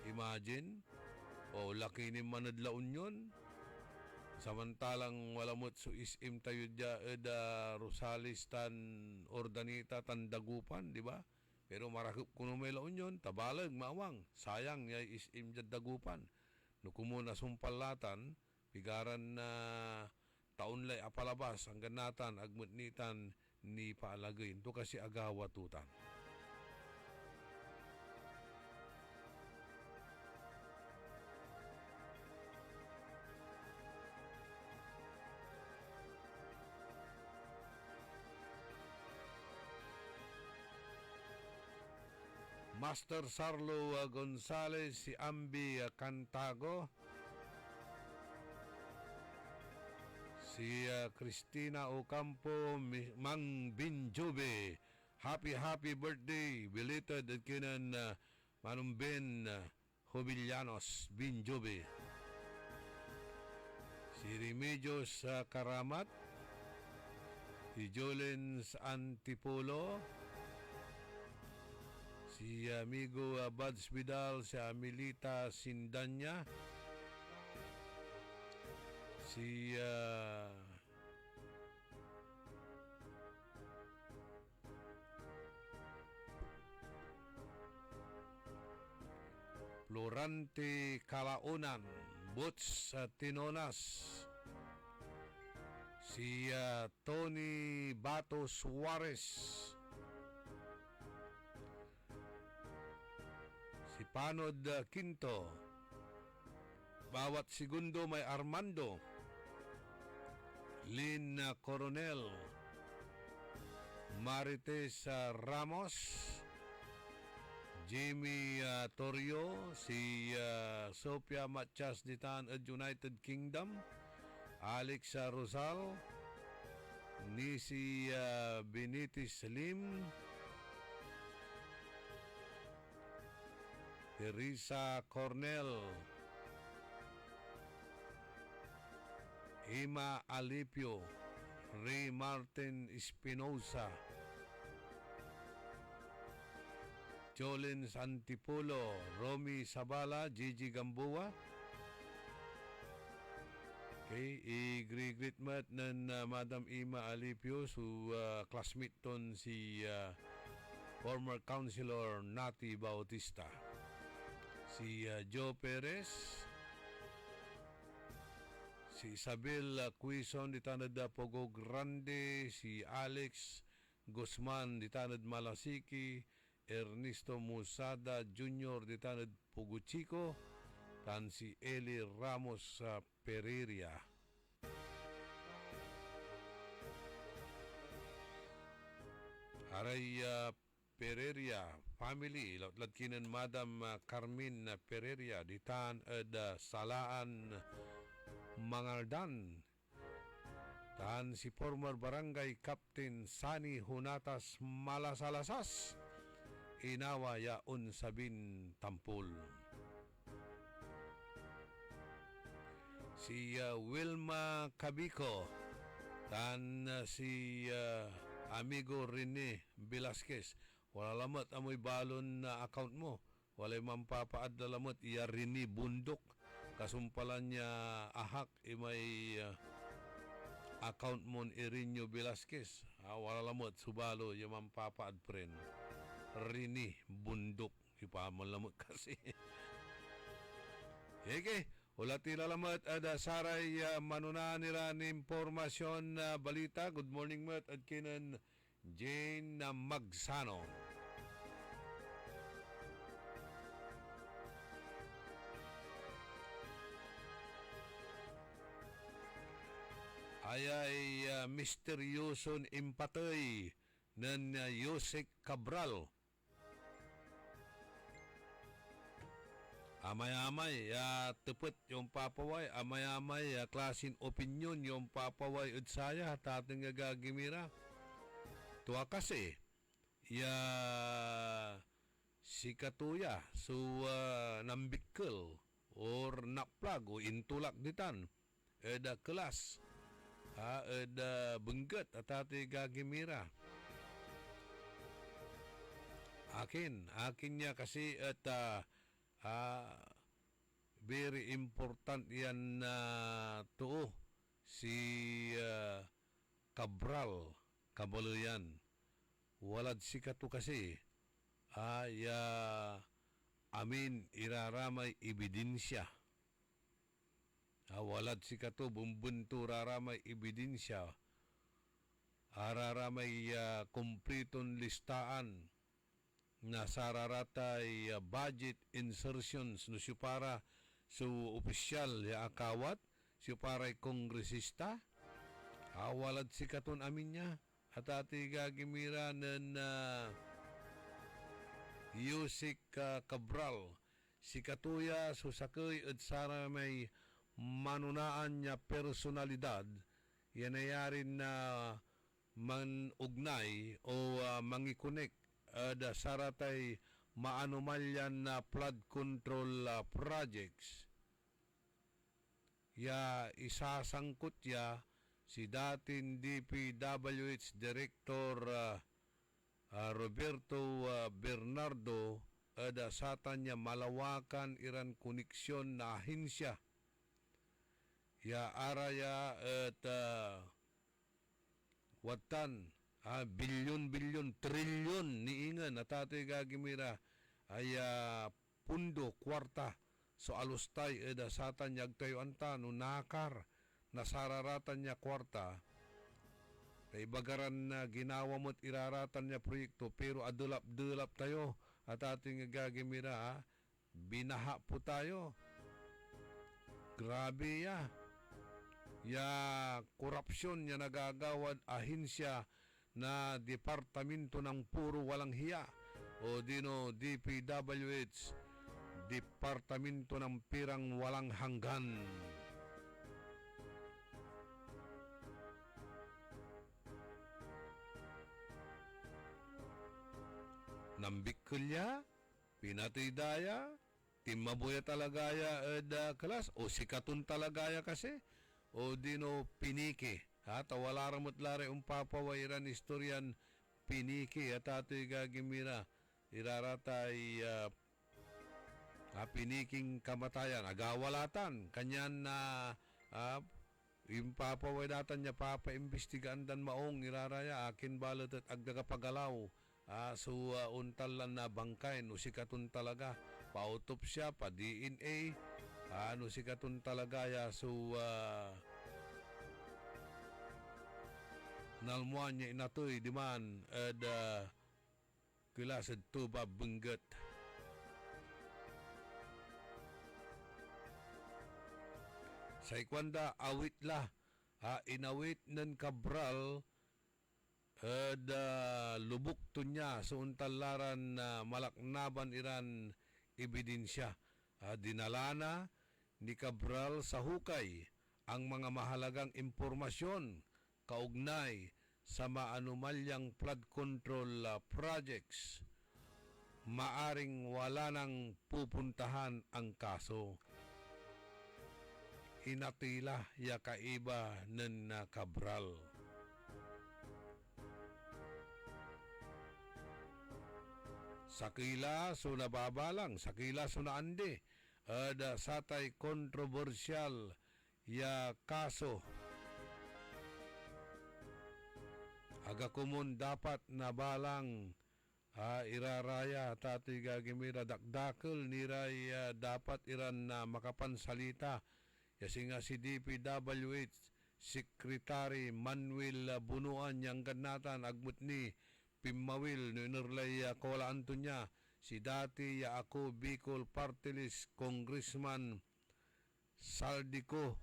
Imagine, laki ni manad La Union. Samantalang walamot so isim tayo Rosales tan Ordanita tan Dagupan, di ba? Pero marakip kuno may La Union, tabalag maawang. Sayang yay isim dyan Dagupan. No kumuna sumpalatan, pigaran na taon lay apalabas ang ganatan agmutnitan ni paalagayin to kasi agawa tutan. Master Sarlo Gonzales, si Ambi Cantago, si Cristina Ocampo, Mang Binjobe, happy birthday, belated at kinan Manong Ben Hobillanos Binjobe. Si Remedios Karamat, si Jolens Antipolo, si amigo Buds Vidal, si Amelita Sindanya, si Florante Calaunan, Boots Tinonas, si Tony Bato Suarez, si Panod Quinto, bawat segundo may Armando, Lynn Coronel, Marites Ramos, Jimmy Torrio, si Sophia Matias ditan at United Kingdom, Alex Rosal, ni si Benitez Lim, Teresa Cornell, Ima Alipio, Ray Martin Espinosa, Jolens Antipolo, Romy Sabala, Gigi Gamboa. Okay, i-greet mat ng Madam Ima Alipio, su classmate ton si former councilor Nati Bautista. Si Joe Perez, si Isabel Quizon di tanad Pogo Grande, si Alex Guzman di tanad Malasiki, Ernesto Musada Jr. di tanad Pogo Chico, tan si Eli Ramos Pereira. Aray Pereira family, latkinan Madam Carmen Pereira, ditan ed Salaan Mangaldan. Tan si former barangay Captain Sani Hunatas Malasalasas, inawa yaon sabin Tampul. Si Wilma Cabico, tan si amigo Rene Velasquez, wala lamot amoy balon na account mo, walay mampapaad na lamot iya Rene Bundok, kasumpalan niya ahak may account mo Irinyo Velasquez, wala lamot subalo yung mampapaad pren Rene Bundok, ipaman lamot kasi. Okay, ulat nila lamot ada saray manuna nila ni impormasyon na balita. Good morning mat at kinan Jane Magsano. Ayay misteryoson impatoy ng Yosek Cabral. Amay-amay, tepet yung papaway. Amay-amay, klasin opinion yung papaway ud saya tating gagimira. Tuwa kasi, si katuya, so nambikkel or naplag o intulak ditan. Eda kelas, eda bengget atati gagimira. Akin niya kasi at very important yan na to si Cabral Kabaloyan. Walad si katu kasi amin iraramay ebidensya. Walad si katu bumbunto raramay ebidensya. Araramay kumpliton listaan na sararatay budget insertions no si para su opisyal ya akawat si para kongresista walad si katon amin niya at ati gagimira ng Yosek Cabral si katuya susakoy at sara may manunaan niya personalidad yanayarin na manugnay o mangikonek da saratay maanumalyan na flood control projects. Isasangkot si dating DPWH Director Roberto Bernardo da satan niya malawakan iran koneksyon na ahensya. Araya at watan bilyon, trilyon ni ingan at ato'y gagimira ay pundo, kwarta. So alustay eda satan yagtayo anta no nakar nasararatan niya kwarta. Kay bagaran na ginawa mo't iraratan niya proyekto pero adulap-dulap tayo at ating gagimira binaha po tayo. Grabe korupsyon niya nagagawad ahensya na departamento ng puro walang hiya. o dino DPWH, Departamento ng Pirang Walang Hanggan. Nambikulya, pinatidaya, timabuya talagaya kelas, o sikatun talagaya kasi, o dino piniki. At wala ramot lare papawairan istoryan piniki at ato'y gagimira. Iraratay piniking kamatayan, agawalatan, kanyan na yung papawidatan niya papaimbestigaan dan maong iraraya akin balot at agdagapagalaw so untal na bangkay no sikatun talaga pa-autopsya, pa DNA no sikatun talaga ya so nalmuan niya inatoy di man kilasad tuba bengget. Sa ikwanda, awit la. Inawit ng Cabral lubuk to niya sa untalaran na malaknaban iran ebidensya. Dinalana ni Cabral sa hukay ang mga mahalagang impormasyon kaugnay sa maanumalyang flood control projects. Maaring wala nang pupuntahan ang kaso. Inatila ya kaiba ng Cabral. Sakila so nababalang, sakila so naandi. Satay kontrobersyal ya kaso. Aga kumun dapat nabalang iraraya tati gagimira dakdakil niray dapat iran na makapansalita. Kasi nga si DPWH Secretary Manuel Bunuan yang ganatan agmut ni Pimawil no inurlay kolaan to niya si dati ako Bicol Party List Congressman Saldico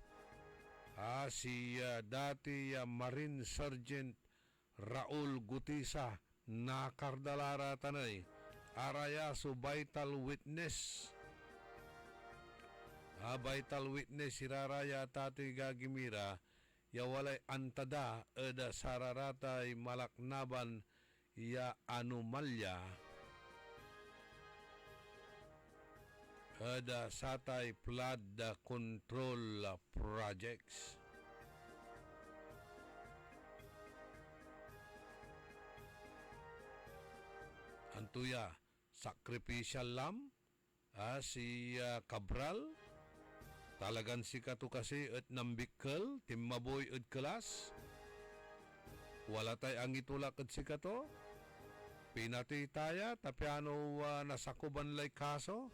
si dati Marine Sergeant Raul Gutisa nakardalara tanay araya so vital witness vital witness iraraya tatoy gagimira ya walay antada eda sararatay malaknaban ya anomalya eda satay flood control projects. Antuya sacrificial lamb si Cabral talagan si kato kasi at nambikkel timmaboy at kelas wala tay ang itulak at si kato pinati taya tapi ano nasakuban lay kaso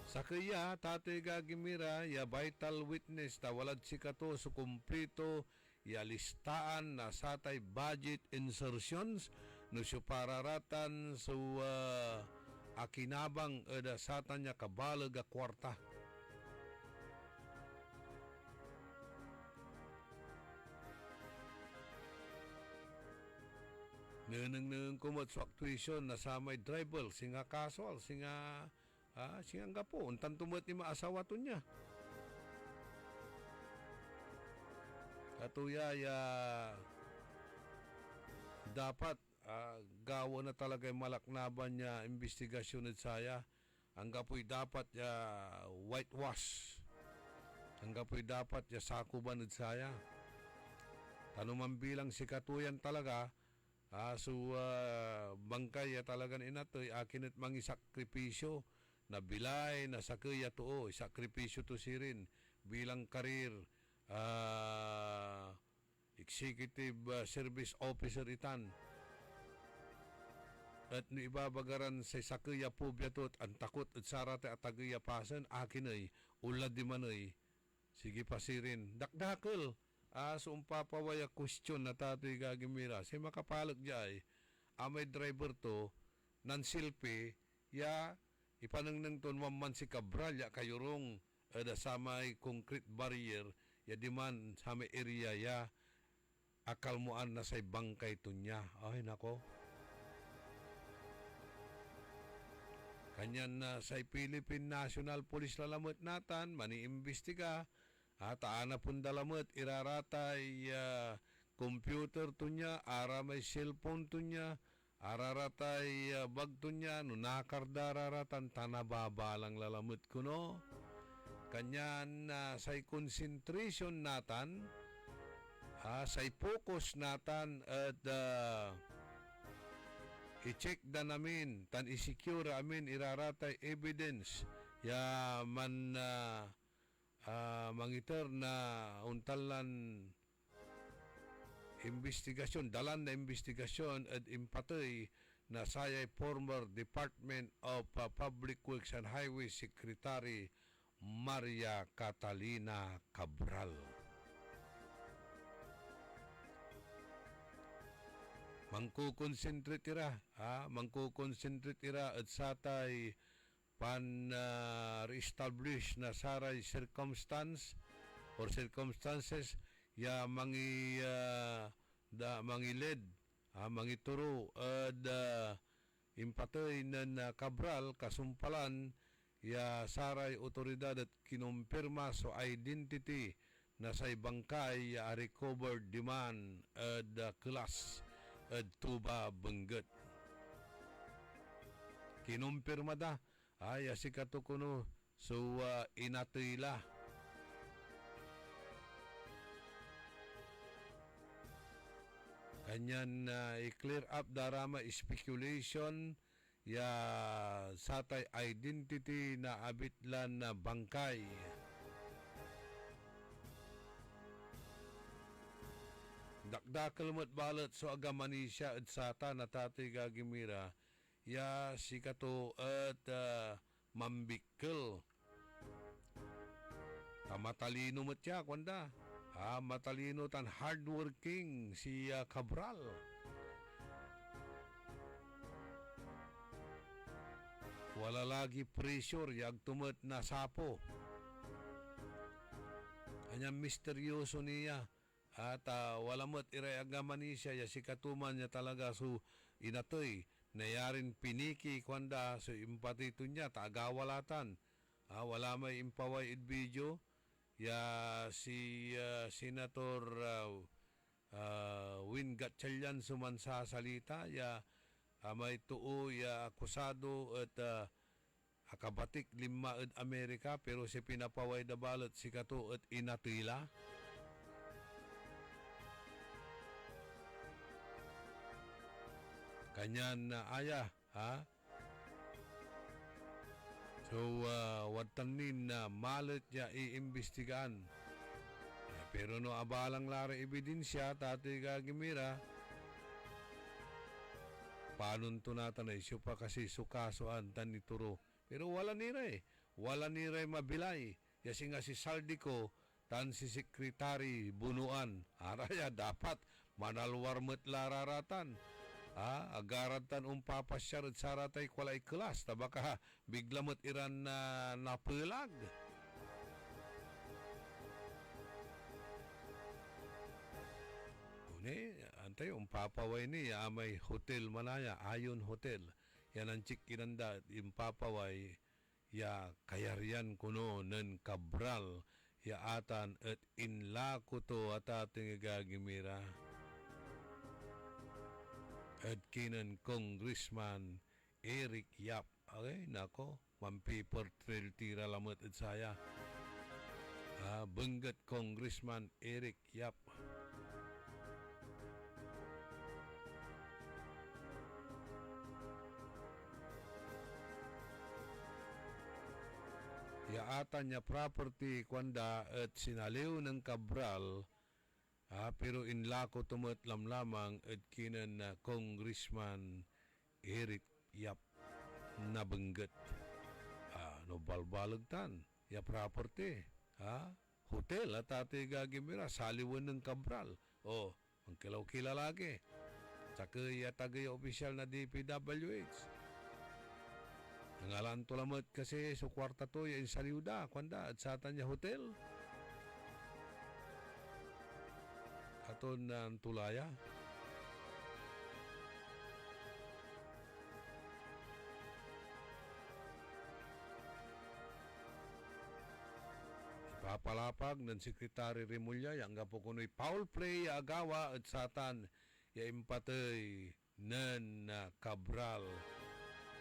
sa kaya tatay gagimira ya vital witness ta walad si kato so kumplito ya listaan na satay budget insertions no siya pararatan so akinabang eda satan niya kabalag a kwarta. Neneng kumot sa actuation na sa may driver singa casual singa singa gapo untan tumot ni maasawa to niya. Katuya ya dapat gawa na talaga yung malaknaban niya investigasyon at saya ang gapoy dapat ya whitewash ang gapoy dapat ya sakuban at saya tanuman bilang si katuyan talaga so bangkay ya talagang inatoy akin at mangi sakripisyo na bilay na sakaya to sakripisyo to sirin bilang karir executive service officer itan at no ibabagaran sa sakaya pobyatot ang takot at sarate at tagaya pasan akin ay ulad di man ay sige pasirin dakdakil so umpapawaya question na tatoy gagimira si makapalag jay amay driver to nan silpi ya ipanangnang ton man si Cabral ya kayurong ada samay concrete barrier ya di man sa may area ya akalmuan na say bangkay to niya ay nako Kanyan na sa Philippine National Police lalamot natan, maniimbestiga, at ana pun dalamot iraratay computer to niya, ara may cellphone to niya, araratay bag to niya, no nakardararatan, tanababalang lalamot ko no. Kanyan sa concentration natan, sa focus natan at i-check da namin, tan i-secure amin iraratay evidence ya man mangiter na untalan investigasyon, dalan na investigasyon at impatoy na sayay former Department of Public Works and Highways Secretary Maria Catalina Cabral. Mangkukonsentrate ira, mangkukonsentrate ira at satay re-establish na saray circumstances ya mangilid mangituro at impatoy na Cabral kasumpalan ya saray otoridad at kinumpirma so identity na say bangkay ya recovered demand at class at tuba bengget. Kinumpirma da ay asikato kuno so inatila. Kanyan i-clear up darama speculation ya satay identity na abitlan na bangkay. Dakdakal mo't balot so agamani siya at sata na tatay gagimira ya sikato at mambikkel. Matalino mo't siya kwanda. Matalino tan hardworking si Cabral. Wala lagi pressure yag tumat na sapo. Kanya misteryoso niya. At wala mo't irayagaman siya ya si katuman niya talaga so inatoy nayarin piniki kwanda so impatito niya tagawalatan. Wala may impaway id video ya si Senator Win Gatchalian sumansa salita ya may tuo ya akusado at akabatik 5 at Amerika pero si pinapaway da balot si kato at inatila. Kanyan na aya, So, watanin na malit niya iimbestigaan. Pero no abalang lari ebidensya, tatay gagimira, panon to nata na isyo pa kasi sukasuan tan ituro. Pero wala nira wala nira mabilay. Kasi nga si Saldico, tan si Sekretary Bunuan, araya dapat manalwar mo't lararatan. Agaratan papasyar at saratay kwalay kelas tabaka bigla mo't iran na napulag. Antay papaway ni may hotel manaya ayon hotel yan ang chikinanda papaway ya kayarian kuno nen Cabral ya atan at inlako to at ating gagimira. At kinan Congressman Eric Yap. Okay, nako, mampiper trail tira lamot at saya. Benggat Congressman Eric Yap. Yaatan niya property kwanda at sinaliw ng Cabral. Pero inlako tumot lamang at kinan na Congressman Eric Yap na bengget. No balbalagtan, ya property. Hotel at ate gagimira, saliwan ng Cabral. Ang kilaw-kila lagi. Saka ya tagay opisyal na DPWH. Nangalan to lamot kasi sa kwarta to ya insaliuda, kwanda at satan niya hotel. Aton ng tulaya. Papalapag ng Sekretary Remulla, yang gapo kuno'y foul play, agawa at satan, ya impatay nan Cabral.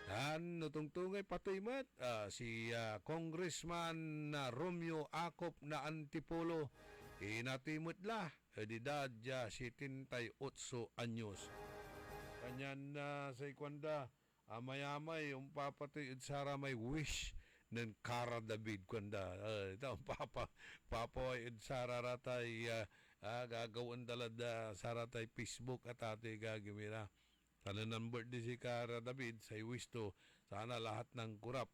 Dan nutungtungay patay mat, si Congressman Romeo Acop na Antipolo, inatimot lah, edad 78 anyos. Kanyan na sa ikwanda, amayamay, yung papatay at sara may wish, ng Cara David kwanda ito papa ay sara ratay gagawin dalad saratay Facebook at ate gagimira kana number di si Cara David say wisto sana lahat ng kurap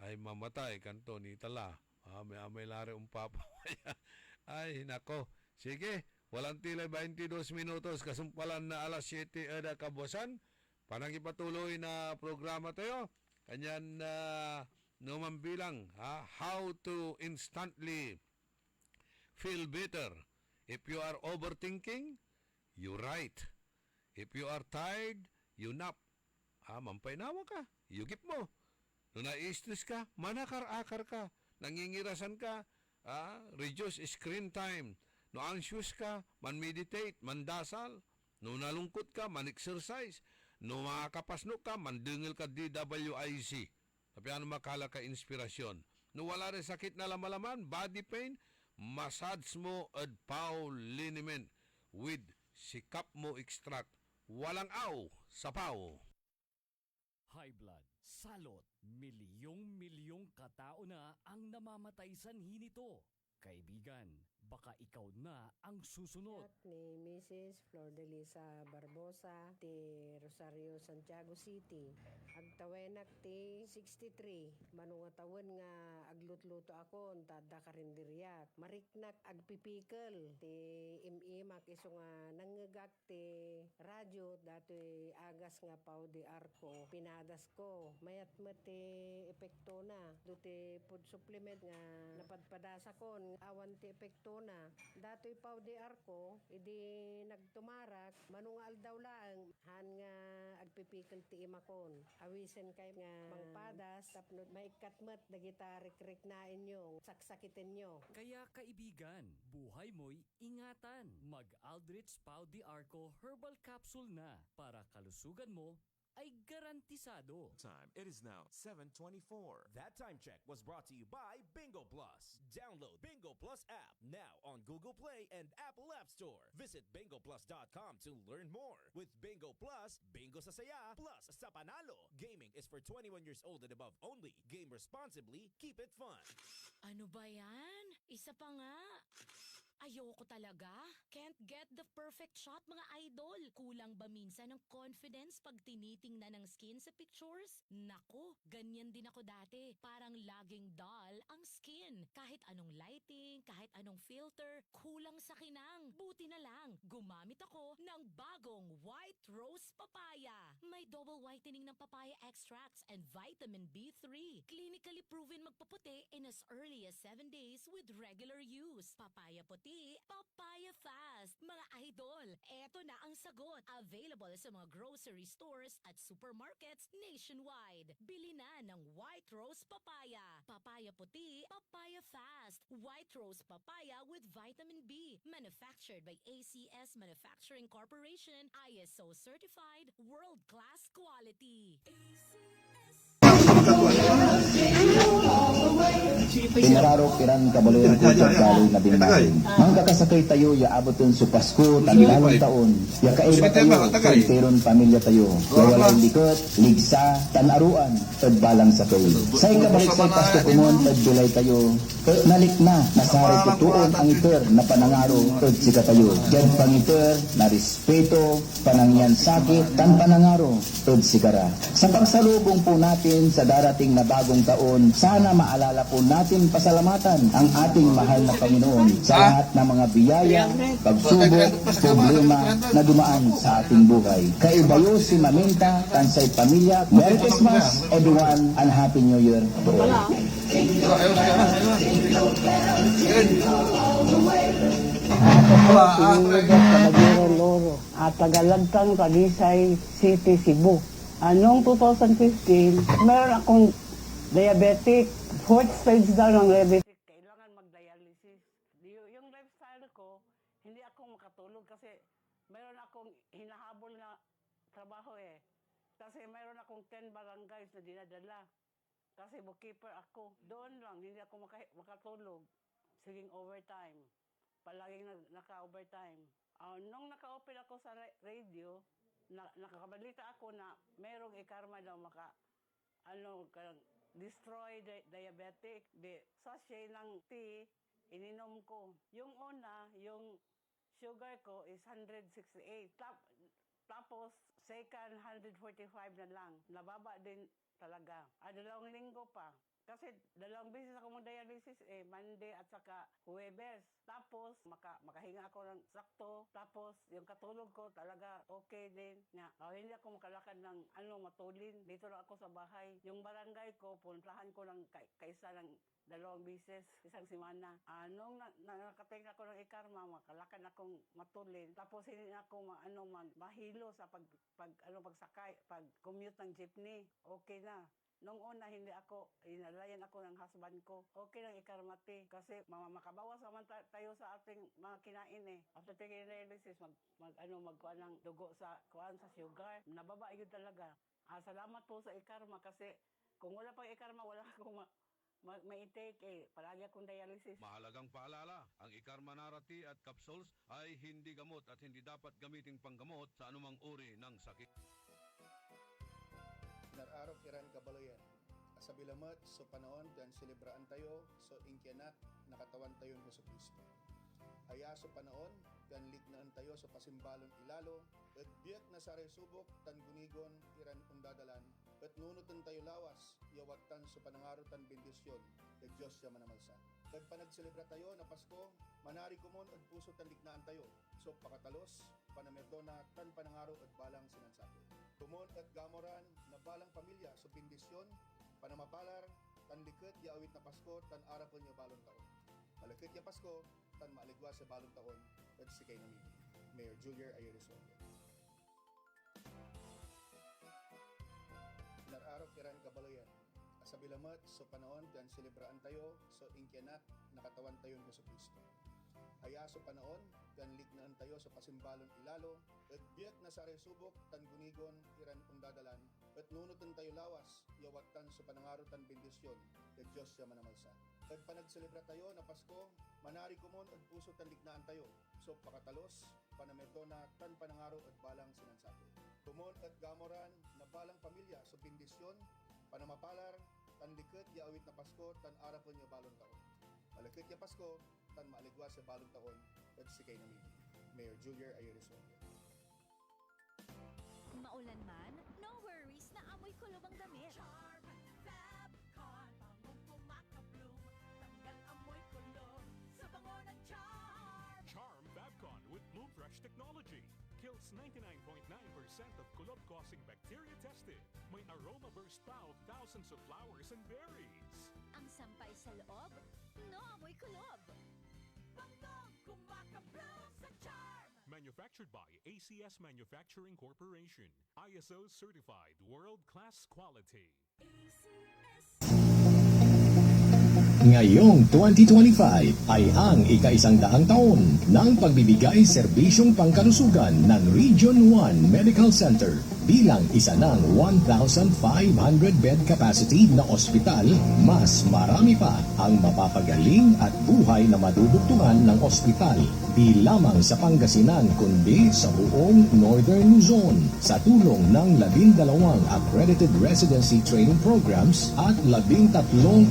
ay mamatay kanto ni tala may lari papa ay nako sige walang tilay 22 minutos kasumpalan na alas 7 ada kabosan panagipatuloy na programa tayo kanyan Numan bilang, how to instantly feel better. If you are overthinking, you write. If you are tired, you nap. Mampaynawa ka, yugip mo. No na-stress ka, manakar-akar ka. Nangingirasan ka, reduce screen time. No anxious ka, man-meditate, mandasal. No nalungkot ka, man-exercise. No makakapasno ka, mandengel ka DWIC. Tapi ano makala ka inspirasyon. No wala rin sakit na lamalaman, body pain, massage mo at paw liniment with sikap mo extract. Walang aw sa paw. High blood, salot, milyong-milyong katao na ang namamatay sanhi nito. Kaibigan, baka ikaw na ang susunod. Ni Mrs. Flor de Lisa Barbosa, ti Rosario, Santiago City. Agtawenak ti 63. Manungatawan nga aglutluto ako, tada karinderyak. Mariknak agpipikal. Ti imimak iso nga nangagak ti radyo, dato'y agas nga pao di arko. Pinadas ko. Mayat ti epekto na. Duti food supplement nga napadpadasa ko. Awan ti epekto na. Dato'y pao di arko, idi nagtumarak, manungal daw lang, han nga agpipikal ti imakon. Awisen kay nga mangpadas, tapno may katmat na gitarik-rik na inyo, saksakitin nyo. Kaya kaibigan, buhay mo'y ingatan. Mag-Aldrich Pau di Arco Herbal Capsule na para kalusugan mo ay garantisado. Time. It is now 7:24. That time check was brought to you by Bingo Plus. Download Bingo Plus app now on Google Play and Apple App Store. Visit bingoplus.com to learn more. With Bingo Plus, bingo sa saya, plus sa panalo. Gaming is for 21 years old and above only. Game responsibly, keep it fun. Ano ba yan? Isa pa nga. Ayoko talaga. Can't get the perfect shot, mga idol. Kulang ba minsan ng confidence pag tinitingnan ng skin sa pictures? Nako, ganyan din ako dati. Parang laging dull ang skin. Kahit anong lighting, kahit anong filter, kulang sa kinang. Buti na lang, gumamit ako ng bagong White Rose Papaya. May double whitening ng papaya extracts and vitamin B3. Clinically proven magpaputi in as early as 7 days with regular use. Papaya puti, papaya fast. Mga idol, eto na ang sagot. Available sa mga grocery stores at supermarkets nationwide. Bili na ng White Rose Papaya. Papaya puti, papaya fast. White Rose Papaya with vitamin B. Manufactured by ACS Manufacturing Corporation. ISO certified, world-class quality. Pinararo kiran kabaloyan ko sa baloy na binmahin. Ang kakasakay tayo, ya aboton sa Pasko, tanilalang taon. Ya kaiba tayo, solteron pamilya tayo. Ya walay likot, ligsa, tanaruan, at balang sakay. Say kabalik say Pasko kumon, at bilay tayo. At nalik na, nasaray tutuon ang iter na panangaro, at sika tayo. Diyan pangiter, na respeto, panangyan sakit, tan panangaro, at sikara. Sa pagsalubong po natin sa darating na bagong taon, sana maalala po natin pasalamatan ang ating mahal na Panginoon sa lahat ng mga biyaya, pagsubok, problema na dumaan sa ating buhay. Kaibayo si Maminta, Tansay Pamilya, Merry Christmas everyone and Happy New Year to all. At Tagalagtang, Talisay City, Cebu. Noong 2015, meron akong diabetic, fourth stage daw ng diabetic. Kailangan mag-dialysis. hinahabol na trabaho eh. Kasi mayroon akong 10 barangays na dinadala. Kasi bookkeeper ako. Doon lang, hindi ako makatulog. Siging overtime. Palaging naka-overtime. Nung naka-open ako sa radio, nakakabalita ako na merong ikarma daw destroy diabetic. Sachet ng tea, ininom ko. Yung una, yung sugar ko is 168. Tapos, second, 145 na lang. Nababa din talaga. 2 linggo pa. Kasi 2 beses ako mag-dialysis Monday at saka Huwebes. Tapos, makahinga ako ng sakto. Tapos, yung katulog ko talaga okay din. Hindi ako makalakad ng matulin. Dito lang ako sa bahay. Yung barangay ko, puntahan ko ng kaisa ng 2 beses, isang semana. Nung nakating ako ng ikarma, makalakad akong matulin. Tapos hindi ako mahilo sa pagsakay, pag-commute ng jeepney. Okay na. Nung una, inalayan ako ng husband ko. Okay lang ikarmati. Kasi makabawas naman tayo sa ating mga kinain After taking dialysis, magkuha ng dugo sa sugar. Nababa yun talaga. Salamat po sa ikarma kasi kung wala pang ikarma, wala akong may take palagi akong dialysis. Mahalagang paalala, ang Ikarma Narati at capsules ay hindi gamot at hindi dapat gamiting panggamot sa anumang uri ng sakit. Nararaw kiran kabaloyan. Sa bilamat, so panaon, kan selebraan tayo, so ingkianak, nakatawan tayo ng Hesus Kristo. Aya so panaon, kan liknaan tayo, so pasimbalon ilalo, at biyak na sa resubok, tan gunigon, kiran undadalan, at nunutan tayo lawas, yawatan so panangarutan bendisyon, at Diyos siya manamalsa. At panagselebra tayo na Pasko, manari kumon at puso tan liknaan tayo, so pakatalos, panamerdona, tan panangaro at balang sinansapit. Kumon at gamoran na balang pamilya so bendisyon, panamapalar, tan likit ya awit na Pasko, tan arapon ya balong taon. Malakit ya Pasko, tan maaligwa sa balong taon, at sikay namili. Mayor Julier Ayerisonde. Nararaw kiran kabaloyan. Sa bilamat, so panaon, kan selebraan tayo, so ingkianak, nakatawan tayo ng Hesus Kristo. Aya so panaon, kan liknaan tayo sa pasimbalon ilalo, at biyak na sa resubok, tan gunigon, kiran undadalan, at nunutan tayo lawas, yawatan sa panangarutan bendisyon, at Diyos siya manamalsa. At panagselebra tayo na Pasko, manari kumon at puso tan liknaan tayo, so pakatalos, panamerdona, tan panangaro at balang sinansapit. Kumon at gamoran na balang pamilya so bendisyon, panamapalar, tan likit ya awit na Pasko, tan arapon ya balong taon. Malakit ya Pasko, tan maaligwa sa balong taon, at sikay namili. Mayor Julier Ayerisonde. Maulan man, no worries na amoy kulob ang damit. Charm, Fabcon, bangong pumakabloom, tanggal amoy kulob, sa bango ng Charm. Charm Fabcon with Bloom Fresh technology. Kills 99.9% of kulob-causing bacteria tested. May aroma burst pa of thousands of flowers and berries. Ang sampay sa loob, no amoy kulob. Bangong kumakabloom sa Charm. Manufactured by ACS Manufacturing Corporation. ISO certified world-class quality. Ngayong 2025 ay ang ika-100 taon ng pagbibigay serbisyong pangkalusugan ng Region 1 Medical Center. Bilang isa ng 1,500 bed capacity na ospital, mas marami pa ang mapapagaling at buhay na madudugtungan ng ospital. Di lamang sa Pangasinan kundi sa buong Northern Luzon. Sa tulong ng 12 accredited residency training programs at 13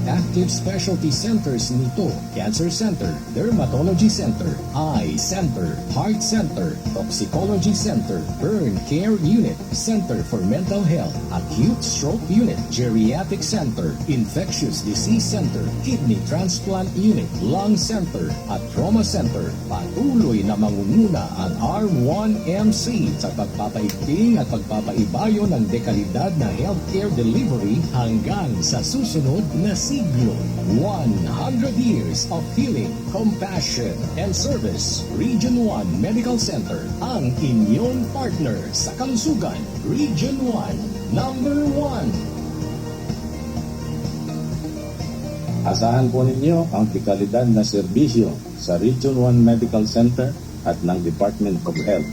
active specialty centers nito: Cancer Center, Dermatology Center, Eye Center, Heart Center, Toxicology Center, Burn Care Unit, Center for Mental Health, Acute Stroke Unit, Geriatric Center, Infectious Disease Center, Kidney Transplant Unit, Lung Center, at Trauma Center. Patuloy na mangunguna ang R1MC sa pagpapaigting at pagpapaibayo ng dekalidad na healthcare delivery hanggang sa susunod na siglo. 100 years of healing, compassion, and service. Region 1 Medical Center, ang inyong partner sa kalusugan. Region 1, number 1. Asahan po ninyo ang dekalidad na serbisyo sa Region 1 Medical Center at ng Department of Health.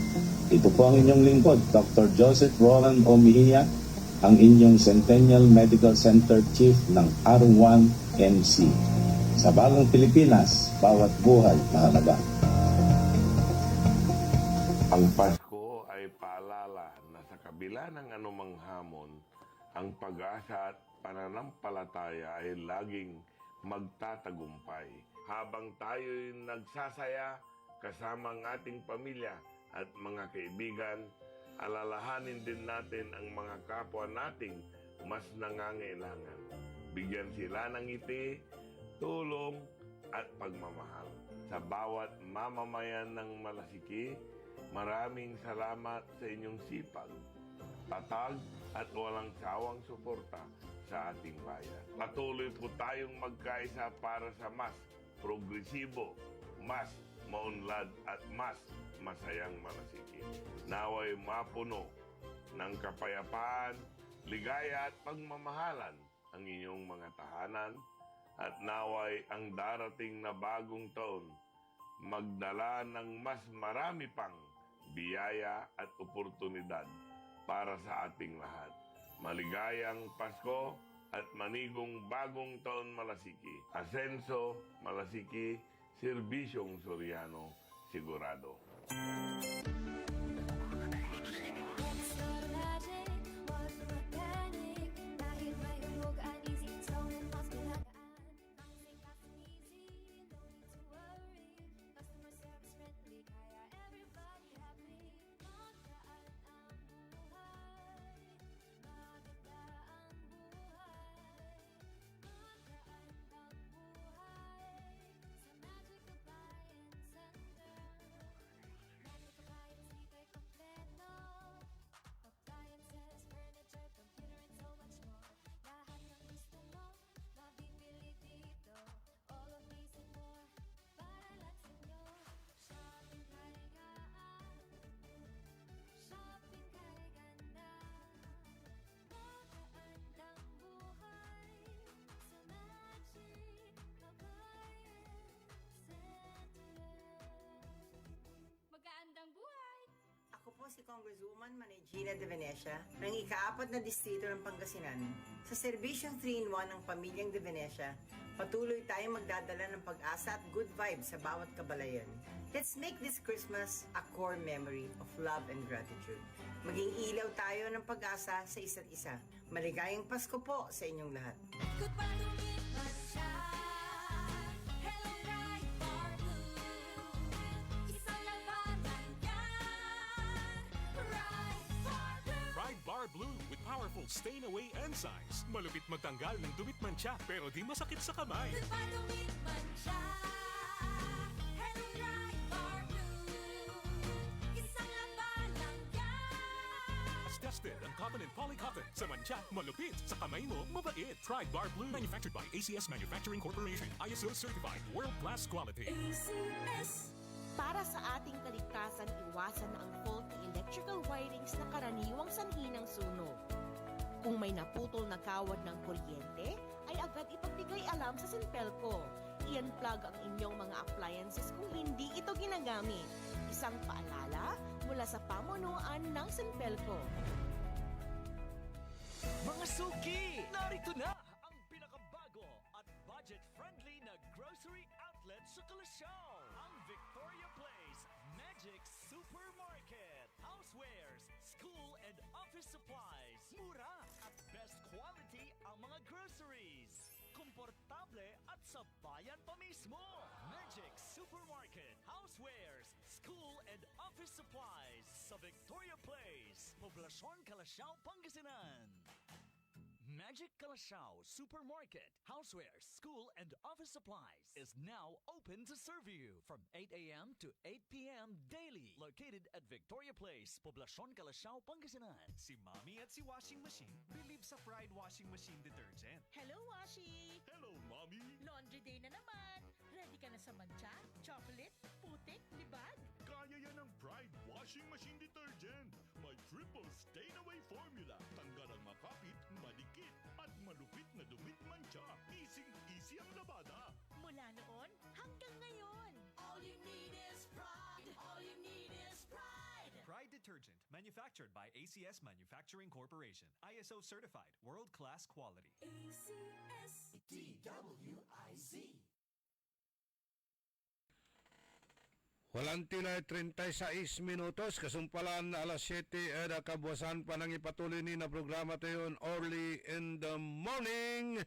Ito po ang inyong lingkod, Dr. Joseph Roland Omihia, ang inyong Centennial Medical Center Chief ng R1MC. Sa bagong Pilipinas, bawat buhay mahalaga. Ang Pasko ay paalala na sa kabila ng anumang hamon, ang pag-asa at pananampalataya ay laging magtatagumpay. Habang tayo'y nagsasaya kasama ang ating pamilya at mga kaibigan, alalahanin din natin ang mga kapwa nating mas nangangailangan. Bigyan sila ng ngiti, tulong at pagmamahal. Sa bawat mamamayan ng Malasiki, maraming salamat sa inyong sipag, tatag at walang sawang suporta sa ating bayan. Patuloy po tayong magkaisa para sa mas progresibo, mas maunlad at mas masayang Malasiki. Naway mapuno ng kapayapaan, ligaya at pagmamahalan ang inyong mga tahanan at naway ang darating na bagong taon magdala ng mas marami pang biyaya at oportunidad para sa ating lahat. Maligayang Pasko at manigong bagong taon Malasiki. Asenso, Malasiki, Serbisyong Soriano, sigurado. Ako po si Congresswoman Manay Gina De Venecia ng ika-4 na distrito ng Pangasinan. Sa serbisyong 3-in-1 ng Pamilyang De Venecia, patuloy tayong magdadala ng pag-asa at good vibes sa bawat kabalayan. Let's make this Christmas a core memory of love and gratitude. Maging ilaw tayo ng pag-asa sa isa't isa. Maligayang Pasko po sa inyong lahat. Blue with powerful stain-away enzymes. Malupit magtanggal ng dumit mancha pero di masakit sa kamay. As tested ang cotton and polycotton. Sa mancha, malupit. Sa kamay mo, mabait. Pride Bar Blue. Manufactured by ACS Manufacturing Corporation. ISO certified. World-class quality. ACS. Para sa ating kaligtasan, iwasan ang faulty electrical wirings na karaniwang sanhi ng sunog. Kung may naputol na kawad ng kuryente, ay agad ipagbigay alam sa Sinpelco. I-unplug ang inyong mga appliances kung hindi ito ginagamit. Isang paalala mula sa pamunuan ng Sinpelco. Mga suki! Narito na ang pinakabago at budget-friendly na grocery outlet sa Kalasyaw. Ang Victoria Place Magic Supermarket. Housewares, school and office supplies. Mura at best quality ang mga groceries. Komportable at sa bayan pa mismo. Magic Supermarket. Housewares, school and office supplies sa Victoria Place, Poblacion, Kalasyaw, Pangasinan. Magic Kalasyaw Supermarket, Housewares, School and Office Supplies is now open to serve you from 8 a.m. to 8 p.m. daily. Located at Victoria Place, Poblacion, Kalasyaw, Pangasinan. Si Mommy at si Washing Machine believe sa Pride Washing Machine Detergent. Hello, Washi! Hello, Mommy! Laundry day na naman! Ready ka na sa mancha, chocolate, putik, libag? Kaya yan ang Pride Washing Machine Detergent. May triple stain-away formula. Tanggal ang makapit, malikit, at malupit na dumit mancha. Easy ang labada. Mula noon hanggang ngayon. All you need is pride. All you need is pride. Pride detergent, manufactured by ACS Manufacturing Corporation. ISO certified, world-class quality. ACS DWIZ. Walang tila 36 minutos, kasumpalan na alas 7 at kabuwasan pa ng ipatuloy ni na programa tayo early in the morning.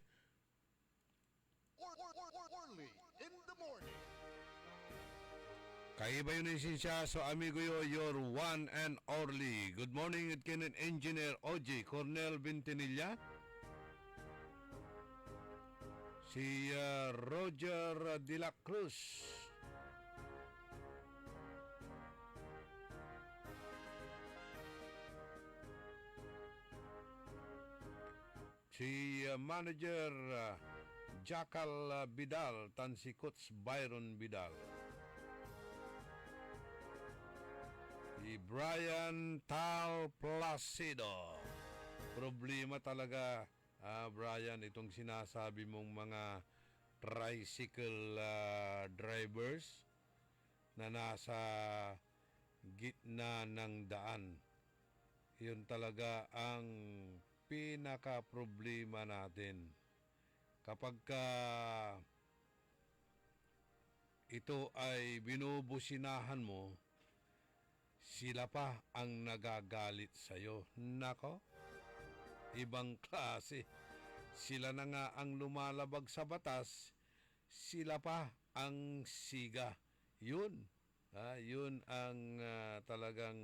Early in the morning. Kaiba yun siya, so amigo yo, your one and only. Good morning, it can Engineer OJ Cornel Bentinilla. Si Roger De La Cruz. Si Manager Jackal Bidal, tan si Coach Byron Bidal. Si Brian Tal Placido. Problema talaga, Brian, itong sinasabi mong mga tricycle drivers na nasa gitna ng daan. Yun talaga ang pinaka-problema natin. Kapag ito ay binubusinahan mo, sila pa ang nagagalit sa'yo. Nako, ibang klase. Sila na nga ang lumalabag sa batas, sila pa ang siga. Yun. Yun ang talagang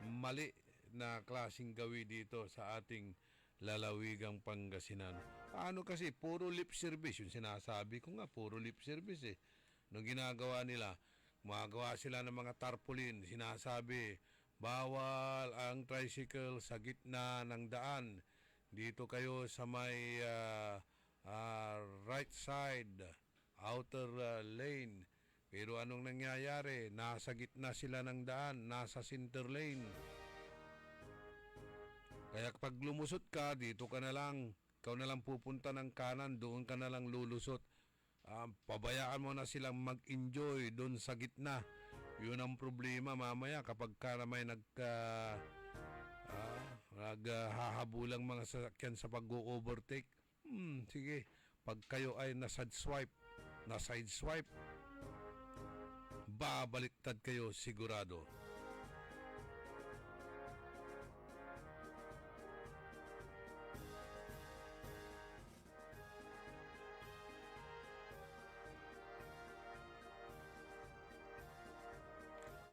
mali na klaseng gawi dito sa ating lalawigang Pangasinan. Ano kasi, puro lip service. Yung sinasabi ko nga, puro lip service eh. Nung ginagawa nila, gumagawa sila ng mga tarpaulin. Sinasabi, bawal ang tricycle sa gitna ng daan. Dito kayo sa may right side, outer lane. Pero anong nangyayari? Nasa gitna sila ng daan, nasa center lane. Kaya kapag lumusot ka, dito ka na lang. Ikaw na lang pupunta ng kanan, doon ka na lang lulusot. Pabayaan mo na silang mag-enjoy doon sa gitna. Yun ang problema mamaya kapag ka na may naghahabulang mga sasakyan sa pag-overtake. Sige, pag kayo ay na-sideswipe, babaliktad kayo sigurado.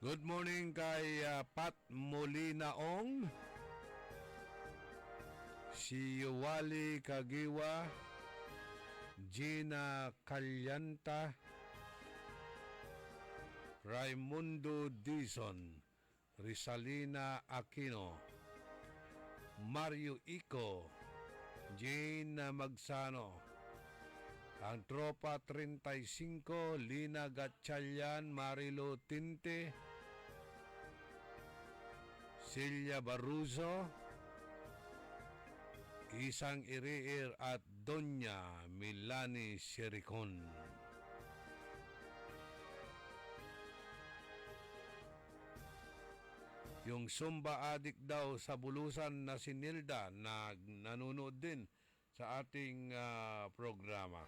Good morning kay Pat Molinaong, si Wally Kagiwa, Gina Calyanta, Raimundo Dizon, Rizalina Aquino, Mario Ico, Jane Magsano, ang Tropa 35, Lina Gatchalian, Marilo Tinte, Celia Barroso, Isang Iriir at Doña Milani Siericon. Yung Zumba addict daw sa Bulusan na si Nilda na nanonood din sa ating programa.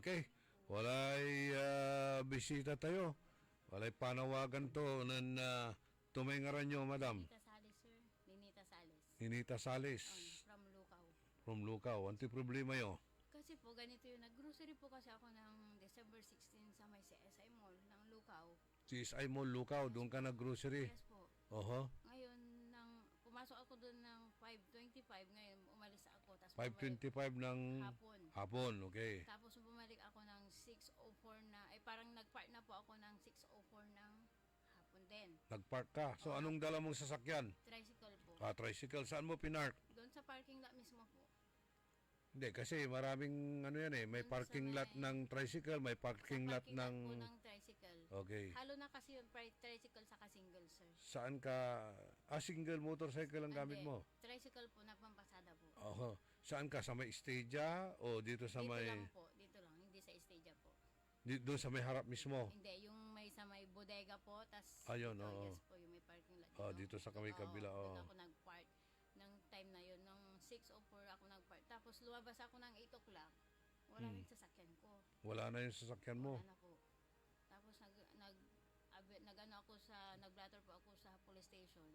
Okay, walay bisita tayo. Walay panawagan to ng tumingaran nyo, madam. Ninita Salis, sir. Ninita Salis. Ninita Salis. From Lucao. From Lucao. Anti problema yo? Kasi po, ganito yun. Nag-grocery po kasi ako ng December 16 sa may CSI Mall ng Lucao. CSI Mall, Lucao. Doon ka nag-grocery? Yes po. Oho. Ngayon, pumasok ako doon ng 5:25. Ngayon, umalis ako. 5:25 ng hapon. Okay. Tapos bumalik ako ng 6:04 na, parang nag-park na po ako ng 6:04 ng hapon din. Nag-park ka. So, anong dala mong sasakyan? Tricycle po. Tricycle. Saan mo pinark? Doon sa parking lot mismo po. Hindi, kasi maraming ano yan eh. May parking lot ng tricycle, may parking lot Parking lot ng... po ng tricycle. Okay. Halo na kasi yung tricycle sa single, sir. Saan ka... single motorcycle ang gamit Hindi, mo? Tricycle po na pampasada po. Oho. Saan ka? Sa may Stadia o dito sa Dito may... lang po, dito lang, hindi sa Stadia po. Doon sa may harap mismo? Hindi, yung may sa may bodega po, tas Ayun, dito, oo. yes po, yung may parking lot. Dito sa kamay kabila, Doon oo. ako nag-park ng time na yun, ng 6:04 ako nag-park. Tapos lumabas ako ng 8 o'clock, wala rin sasakyan ko. Wala na yung sasakyan mo? Wala na po. Tapos nag-ano ako sa, nag-blatter po ako sa police station.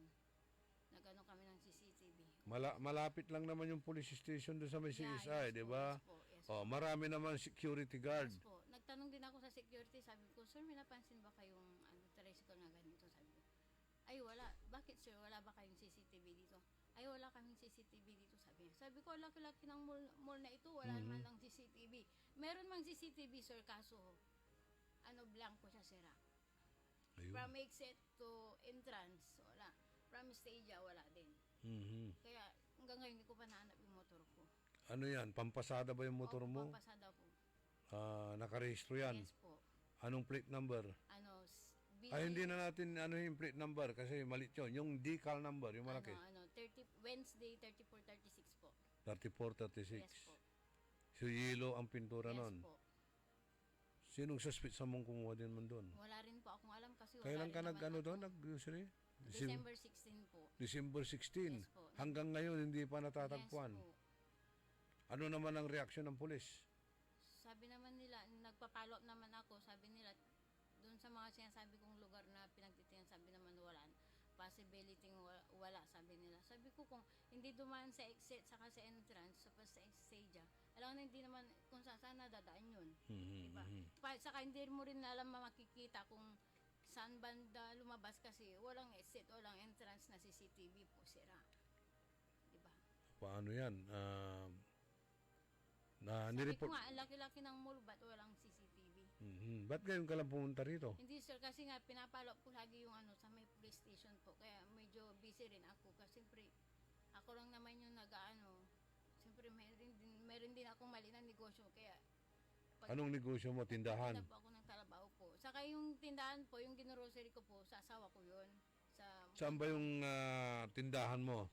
Nag-ano kami ng CCTV. Malapit lang naman yung police station doon sa may CSI, di ba? Yes po, yes po. Marami naman security guard. Yes po. Nagtanong din ako sa security, sabi ko, sir, may napansin ba kayong tricycle na ganito? Sabi ko, ay wala. Bakit sir, wala ba kayong CCTV dito? Ay wala kaming CCTV dito, sabi niya. Sabi ko, laki-laki ng mall na ito, wala naman lang CCTV. Meron mang CCTV, sir, kaso blanco siya, sira. Ayun. From exit to entrance, wala. From Stadia, wala din. Kaya hanggang ngayon, hindi ko pa nahanap yung motor ko. Ano yan? Pampasada ba yung motor mo? Pampasada po. Nakarehistro yan? Yes po. Anong plate number? Hindi na natin yung plate number kasi malit yun. Yung decal number, yung malaki. 30, Wednesday, 3436 po. 3436. Yes po. So, yellow ang pintura Yes nun. po. Sinong suspect sa mong kumuha din man doon? Wala rin po akong alam kasi Kailan ka wala rin naman doon? ako. Nag-grocery? December 16 po. December 16. Yes po. Hanggang ngayon, hindi pa natatagpuan. Yes po. Ano naman ang reaksyon ng pulis? Sabi naman nila, nagpa-follow up naman ako, sabi nila, doon sa mga sinasabi kong lugar na pinagtitingnan, sabi naman wala. Possibility wala, sabi nila. Sabi ko kung hindi dumaan sa exit, saka sa entrance, sa Stadia, alam na hindi naman kung saan nadadaan yun. Diba? Saka hindi mo rin alam makikita kung saan banda lumabas kasi walang exit, walang entrance na CCTV po, sira. Diba? Paano yan? Sabi ko nga, ang laki-laki ng mall, ba't walang CCTV? Ba't ngayon ka lang pumunta rito? Hindi sir, kasi nga pinapalo ko lagi yung sa may police station po. Kaya medyo busy rin ako. Kasi siyempre, ako lang naman yung siyempre meron din akong mali na negosyo. Kaya, Anong negosyo mo? Tindahan? Tinda po ako ng trabaho po. Saka yung tindahan po, yung ginrocery ko po, sa asawa ko yun. Saan ba yung tindahan mo?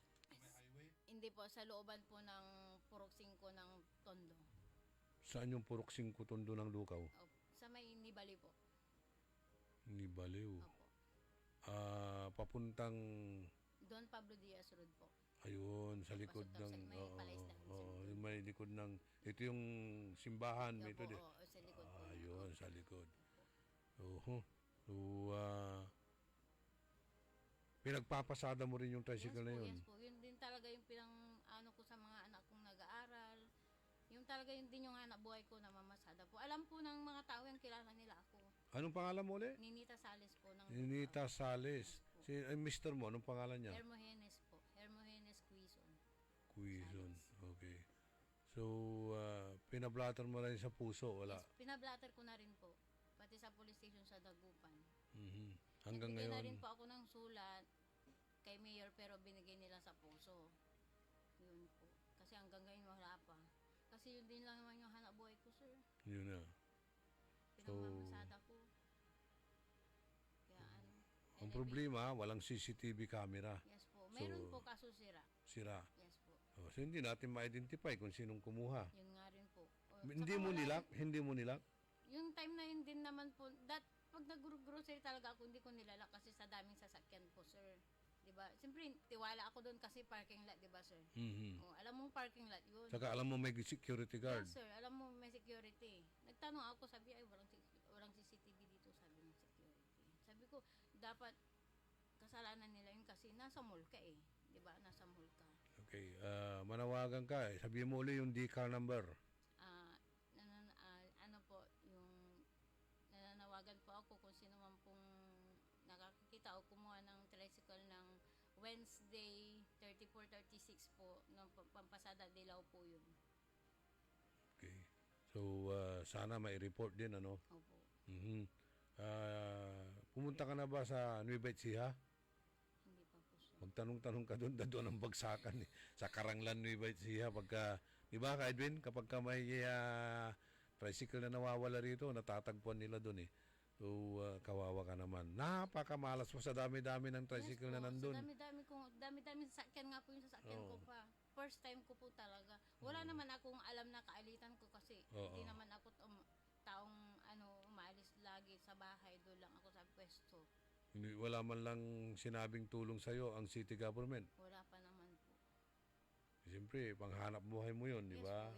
Hindi po, sa looban po ng Purok 5 ng Tondo. Saan yung Purok 5 Tondo ng Lukaw? Sa may Nibali po. Nibaliw. Opo. Papuntang... Don Pablo Diaz Road po. Ayun, sa likod ng... yung may likod ng... Ito yung simbahan. Opo, ito, sa likod po. Ayun, sa likod. So, pinagpapasada mo rin yung tricycle na yun? Yes po. Yun din talaga yung pinang ko sa mga anak kong nag-aaral. Yung talaga yun din yung hanap buhay ko na mamasada po. Alam po ng mga tao yung kilala nila ako. Anong pangalan mo ulit? Ninita Sales po. Ninita Sales. Mister mo, anong pangalan niya? Hermogenes po. Hermogenes Quizon. Quizon, okay. So, pinablatter mo rin sa puso, wala? Yes, pinablatter ko na rin po. Pati sa police station sa Dagupan. Hanggang Nagbigay ngayon? na rin po ako ng sulat kay Mayor pero binigay nila sa puso. Yun po. Kasi hanggang ngayon wala pa. Kasi yun din lang naman yung hanap buhay ko, sir. Yun na. Pinamamasada ko. Kaya ang problema, walang CCTV camera. Yes po. Meron po kaso sira. Sira? Yes po. So hindi natin ma-identify kung sinong kumuha. Yun nga rin po. Hindi mo nilak? Hindi mo nilak? Yung time na yun din naman po, pag nag-grocery talaga ako, hindi ko nilalak kasi sa daming sasakyan po, sir. Diba? Siyempre, tiwala ako doon kasi parking lot, diba, sir? Alam mong parking lot yun. Saka alam mo may security guard. Yes, sir. Alam mo may security. Nagtanong ako, sabi, ay, walang CCTV dito, sabi ng security. Sabi ko, dapat kasalanan nila yun kasi nasa mall ka eh. Diba? Nasa mall ka. Okay. Manawagan ka eh. Sabihin mo ulit yung decal number. Ano po, yung nananawagan po ako kung sino man pong nakakita o kumuha ng tricycle ng Wednesday 3436 po ng pampasada dilaw po yun. Okay. So, sana may report din, ano? Opo. Pumunta ka na ba sa Nueva Ecija? Hindi pa po, sir. Magtanong-tanong ka doon ang bagsakan eh. Sa Karanglan, Nueva Ecija, pagka Di ba, Ka Edwin? Kapag ka may tricycle na nawawala rito, natatagpuan nila doon eh. So, kawawa ka naman. Napakamalas mo sa dami-dami ng tricycle na nandun. Sa dami-dami sasakyan nga po yung sasakyan ko pa. First time ko po talaga. Wala naman akong alam na kaalitan ko kasi hindi naman ako taong umaalis lagi sa bahay. Doon lang ako sa pwesto. Wala man lang sinabing tulong sa'yo ang city government. Wala pa naman po. Siyempre, panghanap buhay mo yun, di ba?